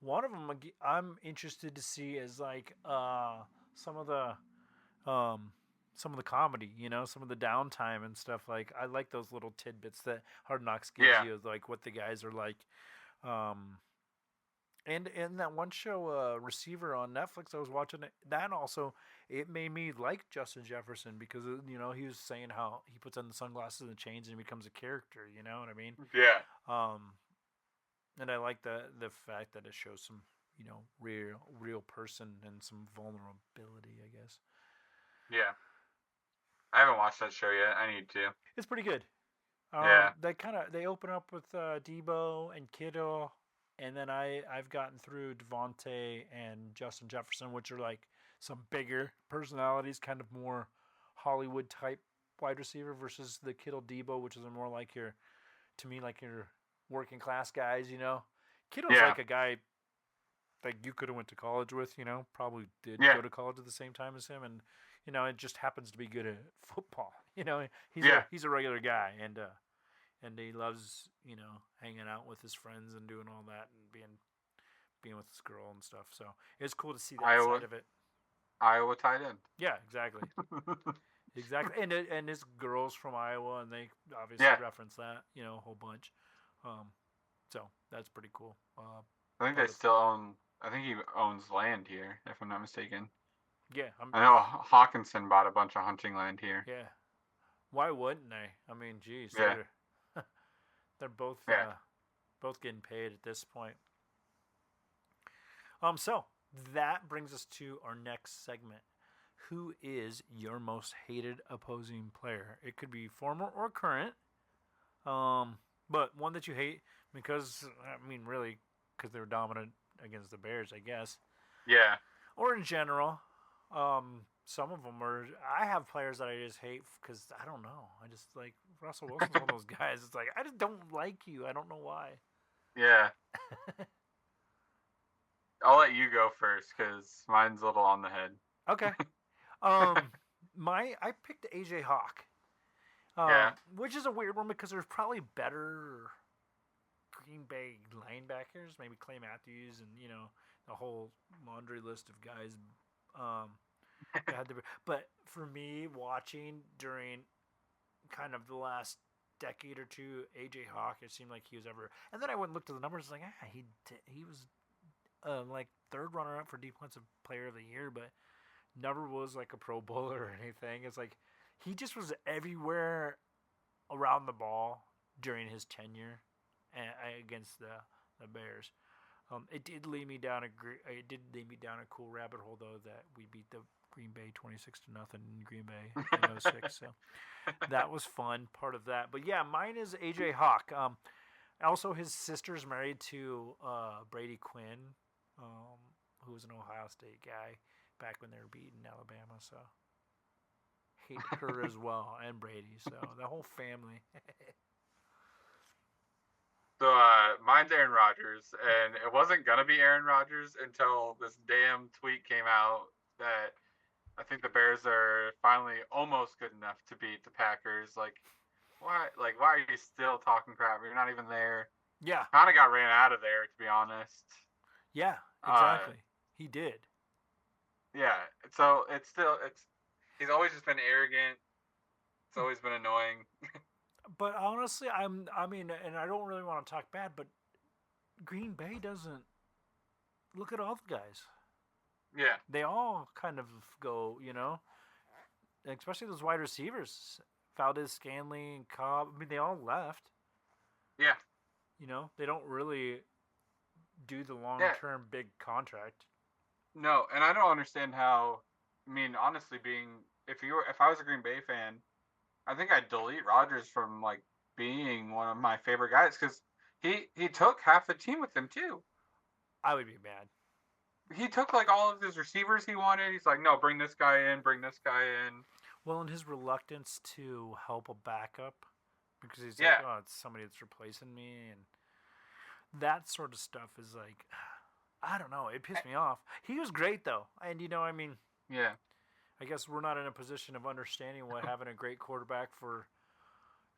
one of them I'm interested to see is like some of the um, some of the comedy, some of the downtime and stuff. Like I like those little tidbits that Hard Knocks gives yeah. you, like what the guys are like. Um, and in that one show, Receiver on Netflix, I was watching it. That also, it made me like Justin Jefferson because he was saying how he puts on the sunglasses and the chains and he becomes a character. You know what I mean? Yeah. Um, and I like the fact that it shows some real person and some vulnerability. I guess Yeah. I haven't watched that show yet. I need to. it's pretty good. Yeah. They open up with Debo and Kittle, and then I've gotten through Devontae and Justin Jefferson, which are like some bigger personalities, kind of more Hollywood type wide receiver versus the Kittle Debo, which is more like your working class guys. Kittle's Yeah. like a guy like you could have went to college with. Probably did Yeah. go to college at the same time as him, and it just happens to be good at football. Yeah. He's a regular guy, and he loves hanging out with his friends and doing all that and being with this girl and stuff. So it's cool to see that Iowa side of it. Iowa tight end. Yeah, exactly, exactly. And his girl's from Iowa, and they obviously Yeah. reference that a whole bunch. So that's pretty cool. I think they still own. I think he owns land here, if I'm not mistaken. Yeah, I know Hawkinson bought a bunch of hunting land here. yeah. Why wouldn't they? I mean, geez, Yeah. they're both Yeah. both getting paid at this point. So that brings us to our next segment. Who is your most hated opposing player? It could be former or current, but one that you hate because really, because they were dominant against the Bears, I guess. Yeah. Or in general, some of them are. I have players that I just hate because I don't know. I just like Russell Wilson's one of those guys. It's like I just don't like you. I don't know why. Yeah. I'll let you go first because mine's a little on the head. Okay. I picked AJ Hawk. Yeah. Which is a weird one because there's probably better Green Bay linebackers, maybe Clay Matthews, and the whole laundry list of guys. But for me, watching during kind of the last decade or two, AJ Hawk, it seemed like he was ever. And then I went and looked at the numbers. Like, he was like third runner up for defensive player of the year, but never was like a Pro Bowler or anything. It's like he just was everywhere around the ball during his tenure against the Bears. It did lead me down a cool rabbit hole though that we beat the Green Bay 26-0 in Green Bay in 06. So that was fun, part of that. But yeah, mine is AJ Hawk. Also, his sister's married to Brady Quinn, who was an Ohio State guy back when they were beating Alabama. So hate her as well, and Brady. So the whole family. So mine's Aaron Rodgers, and it wasn't gonna be Aaron Rodgers until this damn tweet came out that I think the Bears are finally almost good enough to beat the Packers. Like, why? Like, why are you still talking crap? You're not even there. Yeah. Kind of got ran out of there, to be honest. Yeah, exactly. He did. Yeah. So he's always just been arrogant. It's always been annoying. But honestly, I mean, and I don't really want to talk bad, but Green Bay doesn't look at all the guys. Yeah. They all kind of go, especially those wide receivers, Valdez, Scanley, and Cobb. I mean, they all left. Yeah. They don't really do the long Yeah. term big contract. No, and I don't understand how. I mean, honestly, if I was a Green Bay fan, I think I'd delete Rodgers from like being one of my favorite guys because he took half the team with him too. I would be mad. He took like all of his receivers he wanted. He's like, no, bring this guy in, bring this guy in. Well, in his reluctance to help a backup, because he's Yeah. like, oh, it's somebody that's replacing me, and that sort of stuff is like, I don't know. It pissed me off. He was great though, and I mean, Yeah. I guess we're not in a position of understanding what having a great quarterback for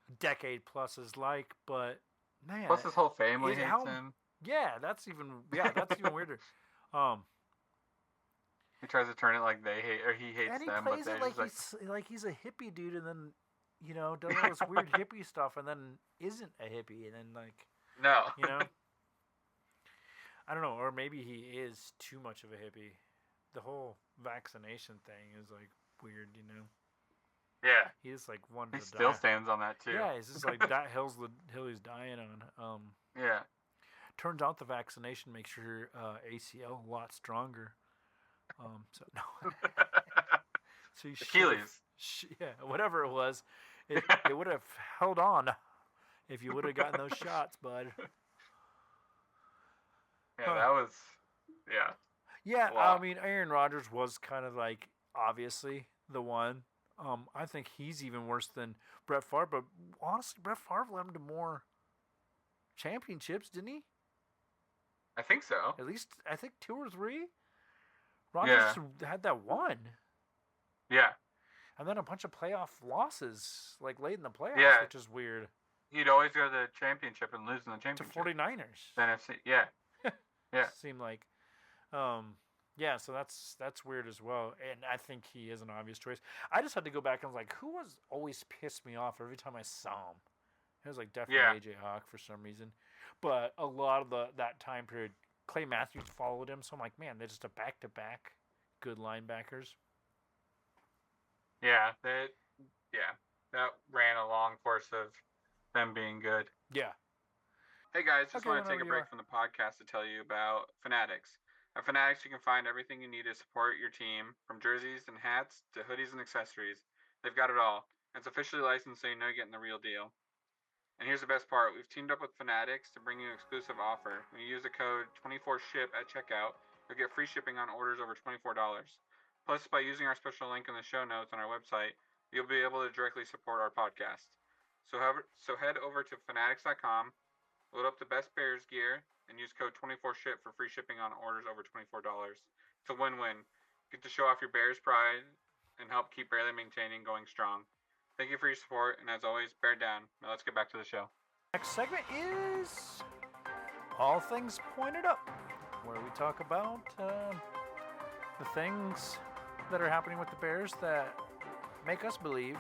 a decade plus is like, but man, Plus his whole family hates him. Yeah, that's even weirder. He tries to turn it like they hate or he hates And he them, plays but it like he's a hippie dude, and then does all this weird hippie stuff, and then isn't a hippie, and then like no, I don't know, or maybe he is too much of a hippie. The whole vaccination thing is like weird, Yeah, he just like wanted he to still die. stands on that too. Yeah, he's just like that hill he's dying on. Yeah. Turns out the vaccination makes your ACL a lot stronger. So no. So you Achilles. Yeah, whatever it was, it would have held on if you would have gotten those shots, bud. Yeah, that was. Yeah. Yeah, Wow. I mean, Aaron Rodgers was kind of like obviously the one. I think he's even worse than Brett Favre, but honestly, Brett Favre led him to more championships, didn't he? I think so. At least I think 2 or 3. Rodgers had that one. Yeah. And then a bunch of playoff losses, like late in the playoffs, Yeah. which is weird. He'd always go to the championship and lose in the To championship. 49ers. The NFC. Yeah. Yeah. Seemed like. Yeah, so that's weird as well. And I think he is an obvious choice. I just had to go back and was like, who was always pissed me off every time I saw him? It was like definitely AJ Hawk for some reason. But a lot of that time period, Clay Matthews followed him, so I'm like, man, they're just a back-to-back good linebackers. Yeah, that ran a long course of them being good. Yeah. Hey guys, just want to take a whenever you break from the podcast to tell you about Fanatics. At Fanatics, you can find everything you need to support your team, from jerseys and hats to hoodies and accessories. They've got it all. It's officially licensed, so you know you're getting the real deal. And here's the best part. We've teamed up with Fanatics to bring you an exclusive offer. When you use the code 24SHIP at checkout, you'll get free shipping on orders over $24. Plus, by using our special link in the show notes on our website, you'll be able to directly support our podcast. So head over to fanatics.com, load up the best Bears gear, and use code 24SHIP for free shipping on orders over $24. It's a win-win. Get to show off your Bears pride and help keep Barely Maintaining going strong. Thank you for your support, and as always, bear down. Now let's get back to the show. Next segment is All Things Pointed Up, where we talk about the things that are happening with the Bears that make us believe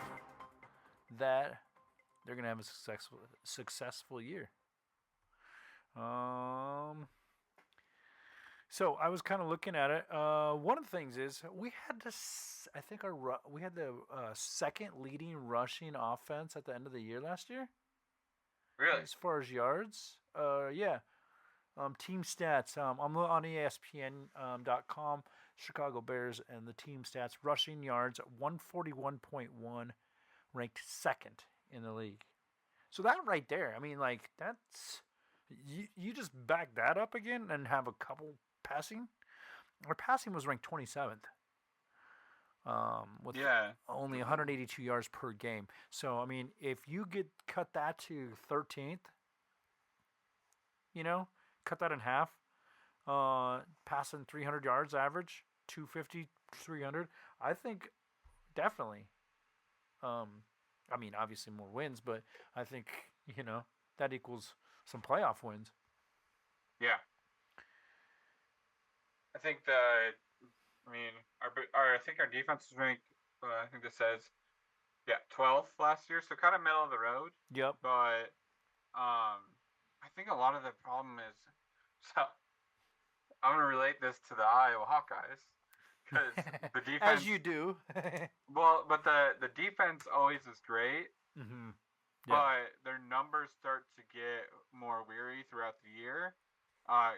that they're going to have a successful year. So I was kind of looking at it. One of the things is we had this. I think we had the second leading rushing offense at the end of the year last year. Really? As far as yards, yeah. Team stats. I'm on ESPN.com. Chicago Bears and the team stats. Rushing yards 141.1, ranked second in the league. So that right there, I mean, like that's you just back that up again and have a couple passing. Our passing was ranked 27th. With only 182 yards per game. So I mean, if you cut that to 13th, cut that in half, passing 300 yards average, 250, 300. I think definitely. I mean, obviously more wins, but I think that equals some playoff wins. Yeah. I think I think our defense is ranked. I think this says Yeah, 12th last year, so kind of middle of the road. Yep. But I think a lot of the problem is, so I'm gonna relate this to the Iowa Hawkeyes because the defense. As you do. Well, but the defense always is great, Mm-hmm. Yeah. but their numbers start to get more weary throughout the year.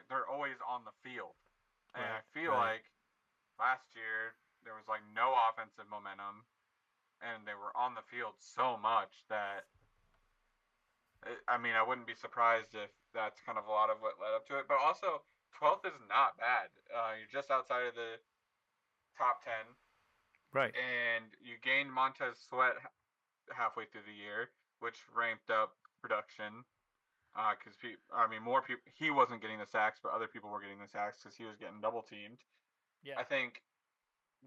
They're always on the field, and Right, I feel right. like last year there was like no offensive momentum, and they were on the field so much that I mean I wouldn't be surprised if that's kind of a lot of what led up to it. But also 12th is not bad. You're just outside of the top 10, Right. and you gained Montez Sweat halfway through the year, which ramped up production. Because I mean, more people. He wasn't getting the sacks, but other people were getting the sacks because he was getting double teamed. Yeah. I think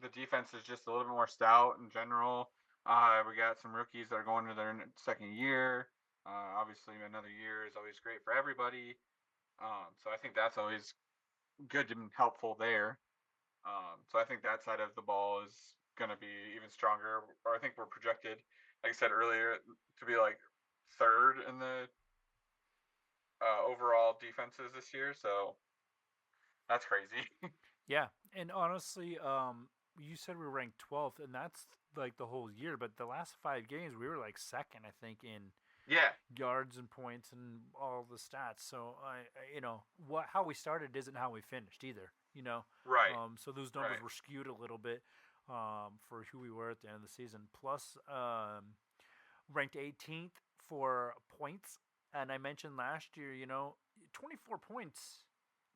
the defense is just a little bit more stout in general. We got some rookies that are going to their second year. Obviously, another year is always great for everybody. So I think that's always good and helpful there. So I think that side of the ball is going to be even stronger. Or I think we're projected, like I said earlier, to be like third in the overall defenses this year. So that's crazy. Yeah. And honestly, you said we were ranked 12th, and that's like the whole year. But the last 5 games, we were like second, I think, in Yeah. yards and points and all the stats. So how we started isn't how we finished either. Right. So those numbers Right. were skewed a little bit for who we were at the end of the season. Plus, ranked 18th for points, and I mentioned last year, 24 points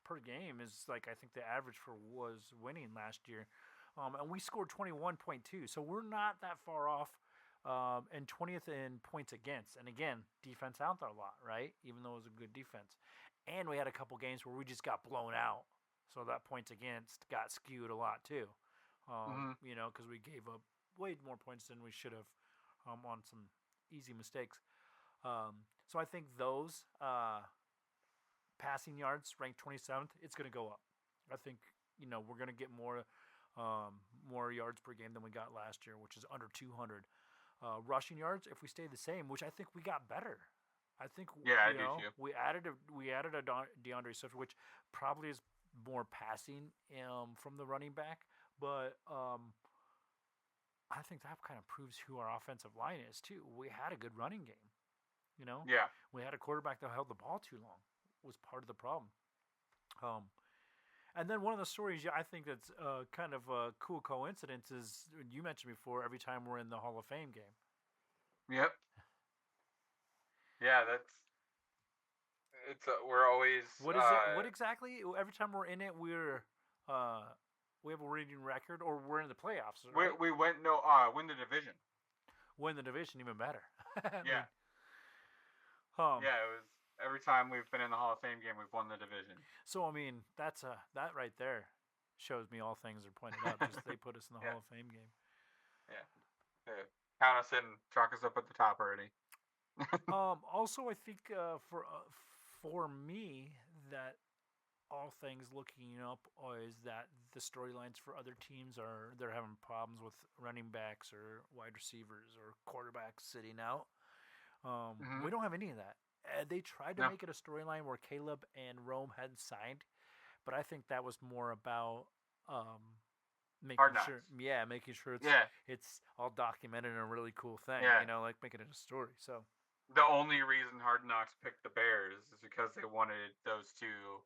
per game is like I think the average for was winning last year, and we scored 21.2, so we're not that far off. And 20th in points against, and again, defense out there a lot, right? Even though it was a good defense, and we had a couple games where we just got blown out, so that points against got skewed a lot too. Mm-hmm. Because we gave up way more points than we should have on some easy mistakes. So I think those passing yards ranked 27th. It's going to go up. I think we're going to get more yards per game than we got last year, which is under 200. Rushing yards, if we stay the same, which I think we got better. I think Yeah, I do too. we added a DeAndre Swift, which probably is more passing from the running back, but I think that kind of proves who our offensive line is too. We had a good running game. Yeah. We had a quarterback that held the ball too long. Was part of the problem. And then one of the stories I think that's kind of a cool coincidence is you mentioned before. Every time we're in the Hall of Fame game. Yep. Yeah, we're always. What is it? What exactly? Every time we're in it, we have a winning record, or we're in the playoffs. Right? We win the division. Win the division, even better. Yeah. Yeah, it was every time we've been in the Hall of Fame game, we've won the division. So I mean, that right there shows me all things are pointed up. Just they put us in the Hall of Fame game. Yeah. Count us in, chalk us up at the top already. Also, I think for me that all things looking up is that the storylines for other teams they're having problems with running backs or wide receivers or quarterbacks sitting out. We don't have any of that. They tried to make it a storyline where Caleb and Rome hadn't signed, but I think that was more about making sure it's all documented in a really cool thing. Yeah. Like making it a story. So the only reason Hard Knocks picked the Bears is because they wanted those two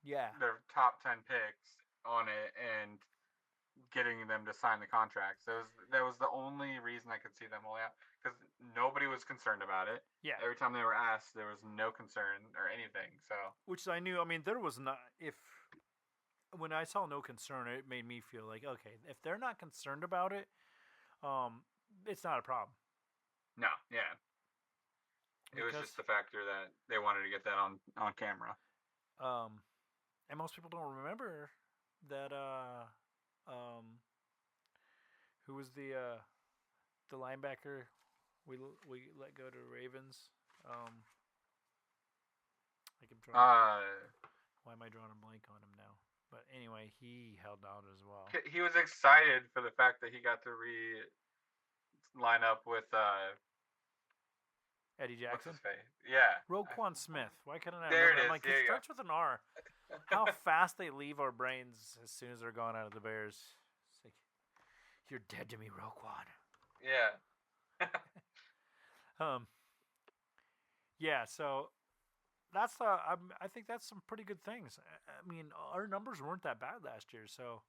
their top 10 picks on it and getting them to sign the contracts. That was the only reason I could see them all out, because nobody was concerned about it. Yeah. Every time they were asked, there was no concern or anything. So which I knew. I mean, there was not. When I saw no concern, it made me feel like, okay, if they're not concerned about it, it's not a problem. No, yeah. It was just the factor that they wanted to get that on camera. And most people don't remember that. Who was the linebacker we let go to Ravens? Why am I drawing a blank on him now? But anyway, he held out as well. He was excited for the fact that he got to line up with Eddie what's Jackson. his face? Yeah. Roquan Smith. Why couldn't I There remember? it I'm is. like, There it you starts with an R. How fast they leave our brains as soon as they're gone out of the Bears. It's like, you're dead to me, Roquan. Yeah. Yeah. So that's I think that's some pretty good things. I mean, our numbers weren't that bad last year, so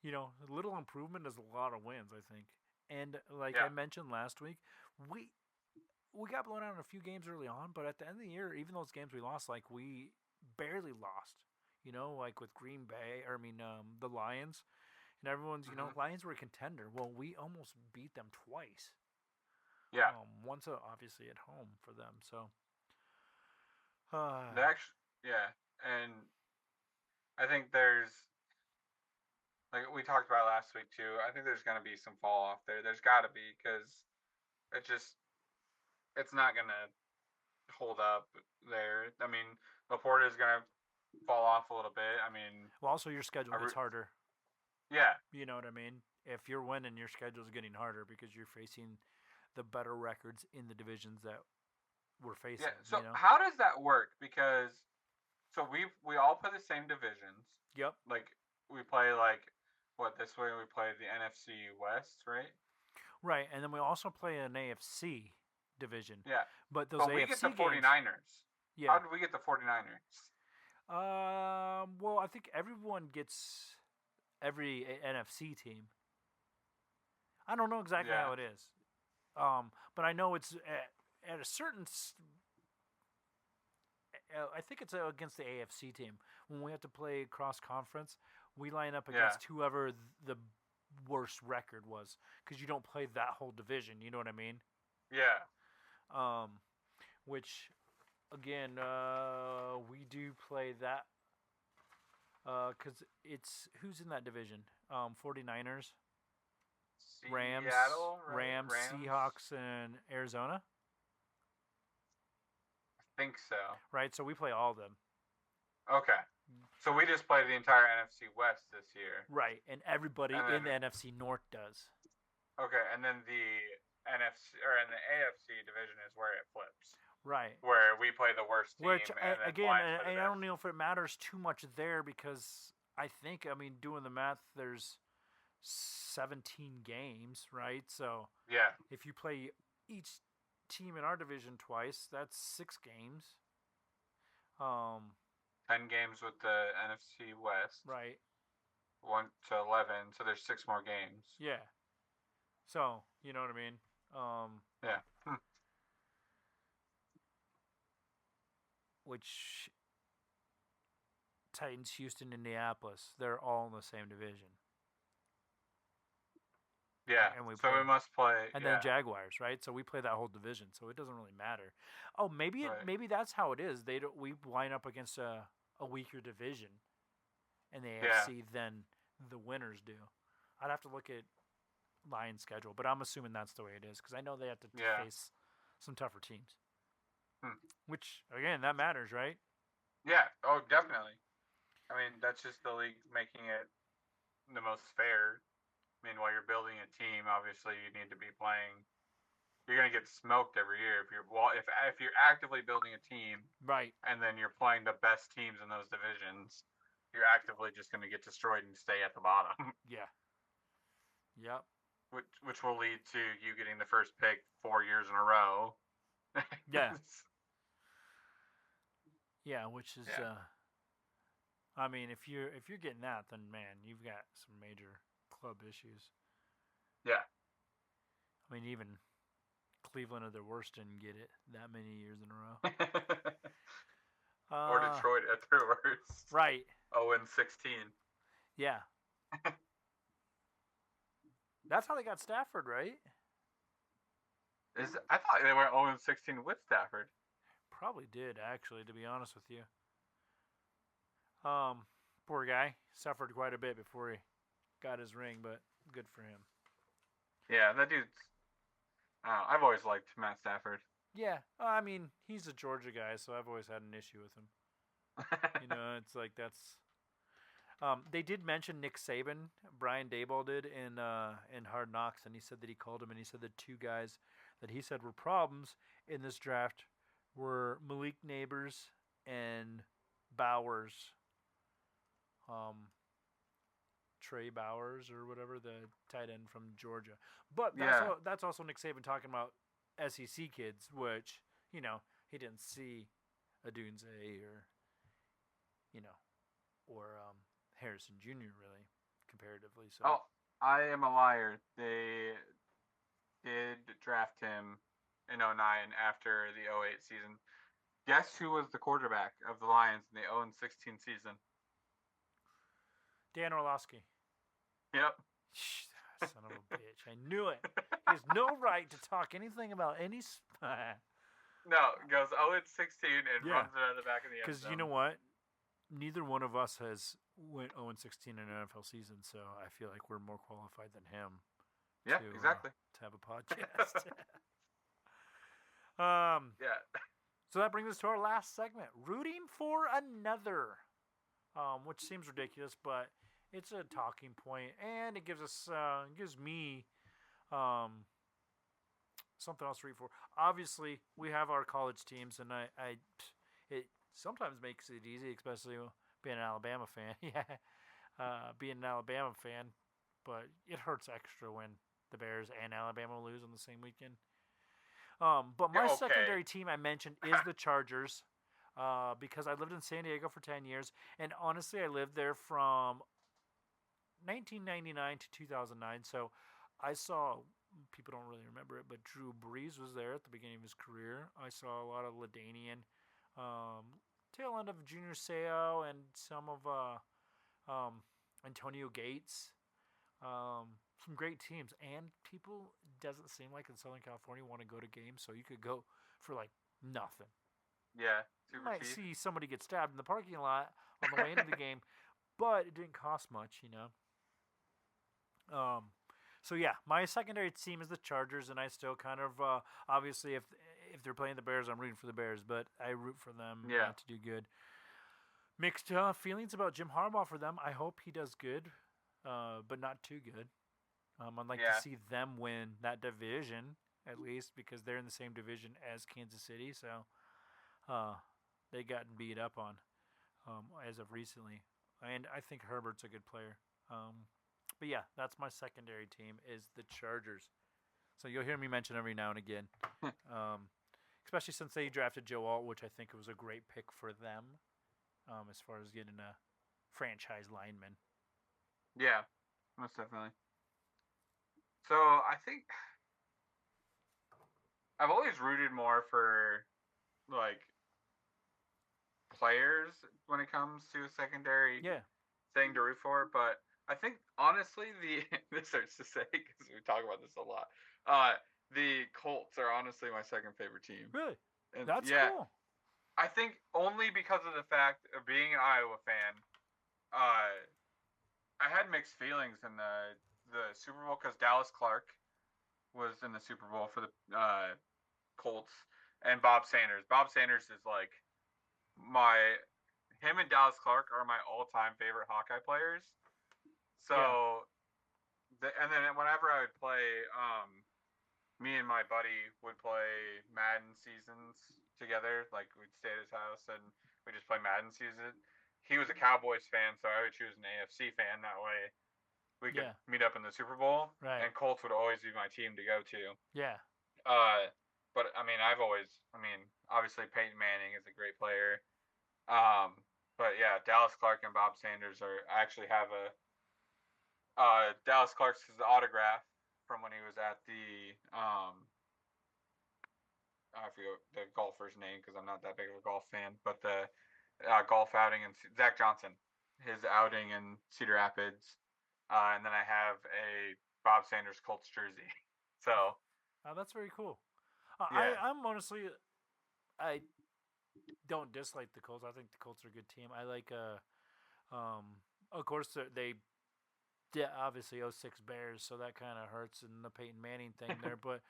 a little improvement is a lot of wins, I think. And like I Yeah. mentioned last week, we got blown out in a few games early on, but at the end of the year, even those games we lost, like we barely lost. Like with Green Bay, or I mean, the Lions, and everyone's, Mhm. Lions were a contender. Well, we almost beat them twice. Yeah. Once obviously at home for them. So, They actually, yeah, and I think there's like we talked about last week too. I think there's gonna be some fall off there. There's got to be because it just it's not gonna hold up there. I mean, Laporta is gonna fall off a little bit. I mean, well, also your schedule gets harder. Yeah. You know what I mean? If you're winning, your schedule's getting harder because you're facing the better records in the divisions that we're facing. Yeah. So how does that work? Because so we all play the same divisions. Yep. Like we play like what this way we play the NFC West, right? Right, and then we also play an AFC division. Yeah. But those But AFC we get the games, 49ers. yeah. How did we get the 49ers? Well, I think everyone gets every NFC team. I don't know exactly how it is. But I know it's at a certain. I think it's against the AFC team when we have to play cross conference. We line up against whoever the worst record was because you don't play that whole division. You know what I mean? Yeah. Which, again, we do play that because it's who's in that division? 49ers, Rams, Seattle, right? Rams, Seahawks, and Arizona. I think so. Right, so we play all of them. Okay. So we just play the entire NFC West this year. Right, and everybody in the NFC North does. Okay, and then the NFC or in the AFC division is where it flips. Right. Where we play the worst team. Which, and again, and I don't know if it matters too much there because I think, I mean, doing the math, there's 17 games, right? So yeah, if you play each team in our division twice, that's 6 games. 10 games with the NFC West. Right. 1 to 11, so there's 6 more games. Yeah. So, you know what I mean? Yeah. Which Titans, Houston, Indianapolis, they're all in the same division. Yeah, and we must play. And then Jaguars, right? So we play that whole division, so it doesn't really matter. Oh, maybe maybe that's how it is. We line up against a weaker division in the AFC than the winners do. I'd have to look at Lions' schedule, but I'm assuming that's the way it is because I know they have to face some tougher teams. Which, again, that matters, right? Yeah. Oh, definitely. I mean, that's just the league making it the most fair. I mean, while you're building a team, obviously you need to be playing. You're going to get smoked every year if you're actively building a team, right? And then you're playing the best teams in those divisions, you're actively just going to get destroyed and stay at the bottom. Yeah. Yep. Which will lead to you getting the first pick 4 years in a row. Yeah. Yeah, which is, I mean, if you're getting that, then man, you've got some major club issues. Yeah. I mean, even Cleveland at their worst didn't get it that many years in a row. Or Detroit at their worst. Right. 0-16. Yeah. That's how they got Stafford, right? I thought they went 0-16 with Stafford. Probably did, actually, to be honest with you. Poor guy. Suffered quite a bit before he got his ring, but good for him. Yeah, that dude's... I've always liked Matt Stafford. Yeah, I mean, he's a Georgia guy, so I've always had an issue with him. It's like that's... They did mention Nick Saban. Brian Daboll did in Hard Knocks, and he said that he called him, and he said the two guys that he said were problems in this draft were Malik Neighbors and Bowers. Trey Bowers or whatever, the tight end from Georgia. But that's also Nick Saban talking about SEC kids, which, he didn't see Odunze or Harrison Jr. really, comparatively. So. Oh, I am a liar. They did draft him in 2009 after the 2008 season. Guess who was the quarterback of the Lions in the 2016 season? Dan Orlovsky. Yep. Son of a bitch. I knew it. He has no right to talk anything about any... No, goes 0-16 and runs it out of the back of the end zone. Because you know what? Neither one of us has went 0-16 in an NFL season, so I feel like we're more qualified than him. Yeah, exactly. To have a podcast. Yeah. So that brings us to our last segment, rooting for another, which seems ridiculous, but it's a talking point, and it gives me something else to root for. Obviously, we have our college teams, and it sometimes makes it easy, especially being an Alabama fan. Being an Alabama fan, but it hurts extra when the Bears and Alabama lose on the same weekend. But my secondary team I mentioned is the Chargers, because I lived in San Diego for 10 years, and honestly, I lived there from 1999 to 2009. So I saw, people don't really remember it, but Drew Brees was there at the beginning of his career. I saw a lot of LaDainian, tail end of Junior Seau, and some of Antonio Gates. Some great teams, and people, doesn't seem like in Southern California, want to go to games, so you could go for like nothing. Yeah, you might see somebody get stabbed in the parking lot on the way into the game, but it didn't cost much, So yeah, my secondary team is the Chargers, and I still kind of obviously if they're playing the Bears, I'm rooting for the Bears, but I root for them to do good. Mixed feelings about Jim Harbaugh for them. I hope he does good, but not too good. I'd like to see them win that division at least, because they're in the same division as Kansas City, so they gotten beat up on as of recently, and I think Herbert's a good player. But yeah, that's my secondary team is the Chargers. So you'll hear me mention every now and again, especially since they drafted Joe Alt, which I think was a great pick for them as far as getting a franchise lineman. Yeah, most definitely. So I think I've always rooted more for like players when it comes to a secondary thing to root for, but I think honestly this hurts to say because we talk about this a lot. The Colts are honestly my second favorite team. Really? And that's cool. I think only because of the fact of being an Iowa fan, I had mixed feelings in the Super Bowl because Dallas Clark was in the Super Bowl for the Colts, and Bob Sanders. Bob Sanders is like him and Dallas Clark are my all-time favorite Hawkeye players. So, and then whenever I would play, me and my buddy would play Madden seasons together. Like we'd stay at his house and we just play Madden season. He was a Cowboys fan, so I would choose an AFC fan. That way, we could meet up in the Super Bowl. Right. And Colts would always be my team to go to. Yeah. But I mean, obviously Peyton Manning is a great player. But yeah, Dallas Clark and Bob Sanders I actually have Dallas Clark's autograph from when he was at the I forget the golfer's name because I'm not that big of a golf fan, but the golf outing and Zach Johnson, his outing in Cedar Rapids, and then I have a Bob Sanders Colts jersey. So that's very cool. I'm honestly, I don't dislike the Colts. I think the Colts are a good team. I like of course they obviously 06 Bears, so that kind of hurts in the Peyton Manning thing there, but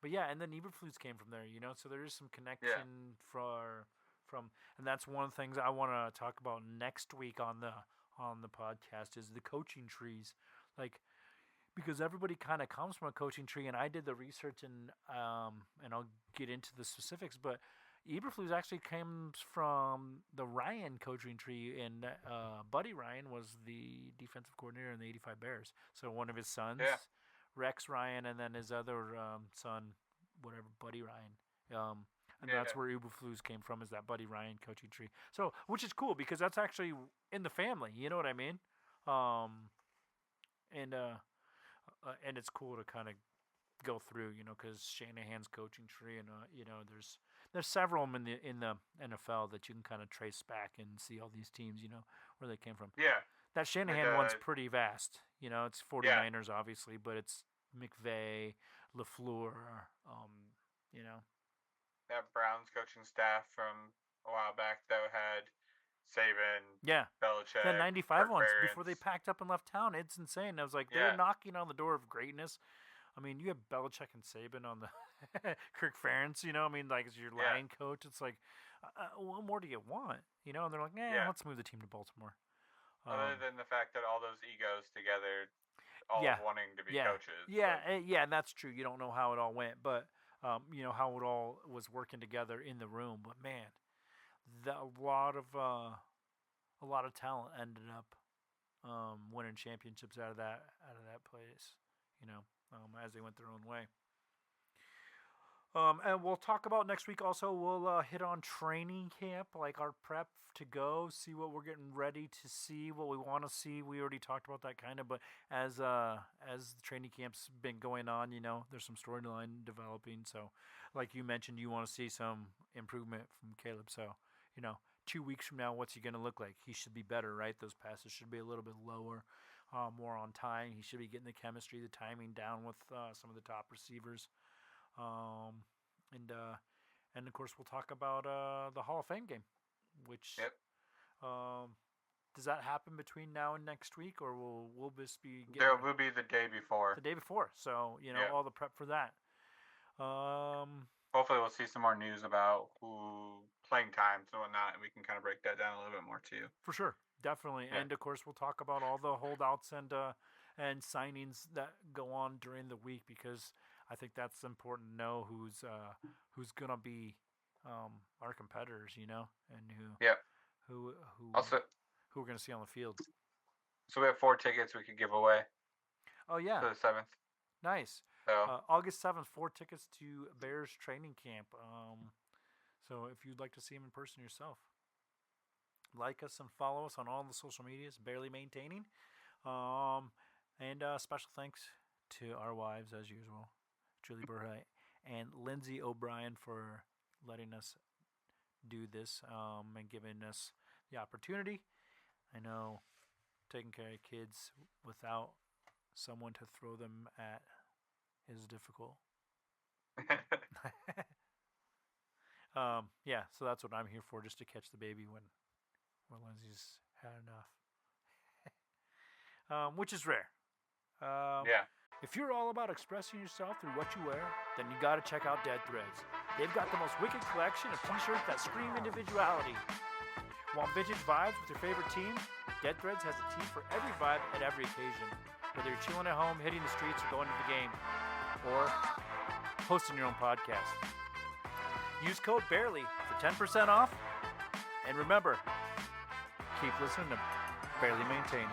yeah, and then Eberflus came from there, so there is some connection from, and that's one of the things I want to talk about next week on the on the podcast is the coaching trees, like because everybody kind of comes from a coaching tree, and I did the research and I'll get into the specifics, but Eberflus actually comes from the Ryan coaching tree, and Buddy Ryan was the defensive coordinator in the '85 Bears. So one of his sons, Rex Ryan, and then his other son, whatever, Buddy Ryan. And that's where Eberflus came from, is that Buddy Ryan coaching tree. So, which is cool because that's actually in the family. You know what I mean? And it's cool to kind of go through, because Shanahan's coaching tree, and there's several of them in the NFL that you can kind of trace back and see all these teams, where they came from. Yeah. That Shanahan one's pretty vast. It's 49ers obviously, but it's McVay, LaFleur, That Browns coaching staff from a while back that had Saban, Belichick. The 95 ones Ferentz. before they packed up and left town. It's insane. I was like, they're knocking on the door of greatness. I mean, you have Belichick and Saban on the Kirk Ferentz, as your line coach. It's like, what more do you want? And they're like, let's move the team to Baltimore. Other than the fact that all those egos together, wanting to be coaches. Yeah, and that's true. You don't know how it all went, but how it all was working together in the room. But man, a lot of talent ended up winning championships out of that place. As they went their own way. And we'll talk about next week also. We'll hit on training camp, like our prep to go, see what we're getting ready to see, what we want to see. We already talked about that kind of, but as the training camp's been going on, there's some storyline developing. So, like you mentioned, you want to see some improvement from Caleb. So, 2 weeks from now, what's he going to look like? He should be better, right? Those passes should be a little bit lower, more on time. He should be getting the chemistry, the timing down with some of the top receivers. And of course, we'll talk about the Hall of Fame game, which does that happen between now and next week, or will this be? There will be the day before. The day before, so all the prep for that. Hopefully, we'll see some more news about who playing times and whatnot, and we can kind of break that down a little bit more too. For sure, definitely, and of course, we'll talk about all the holdouts and signings that go on during the week, because I think that's important to know who's gonna be our competitors, and who we're gonna see on the field. So we have 4 tickets we could give away. Oh yeah, to the 7th. Nice. So August 7th, 4 tickets to Bears training camp. So if you'd like to see him in person yourself, like us and follow us on all the social medias, Barely Maintaining. And special thanks to our wives, as usual, Julie Burhite and Lindsay O'Brien, for letting us do this and giving us the opportunity. I know taking care of kids without someone to throw them at is difficult. So that's what I'm here for, just to catch the baby when Lindsay's had enough. Which is rare. If you're all about expressing yourself through what you wear, then you got to check out Dead Threads. They've got the most wicked collection of t-shirts that scream individuality. Want vintage vibes with your favorite team? Dead Threads has a tee for every vibe at every occasion. Whether you're chilling at home, hitting the streets, or going to the game, or hosting your own podcast. Use code BARELY for 10% off. And remember, keep listening to Barely Maintaining.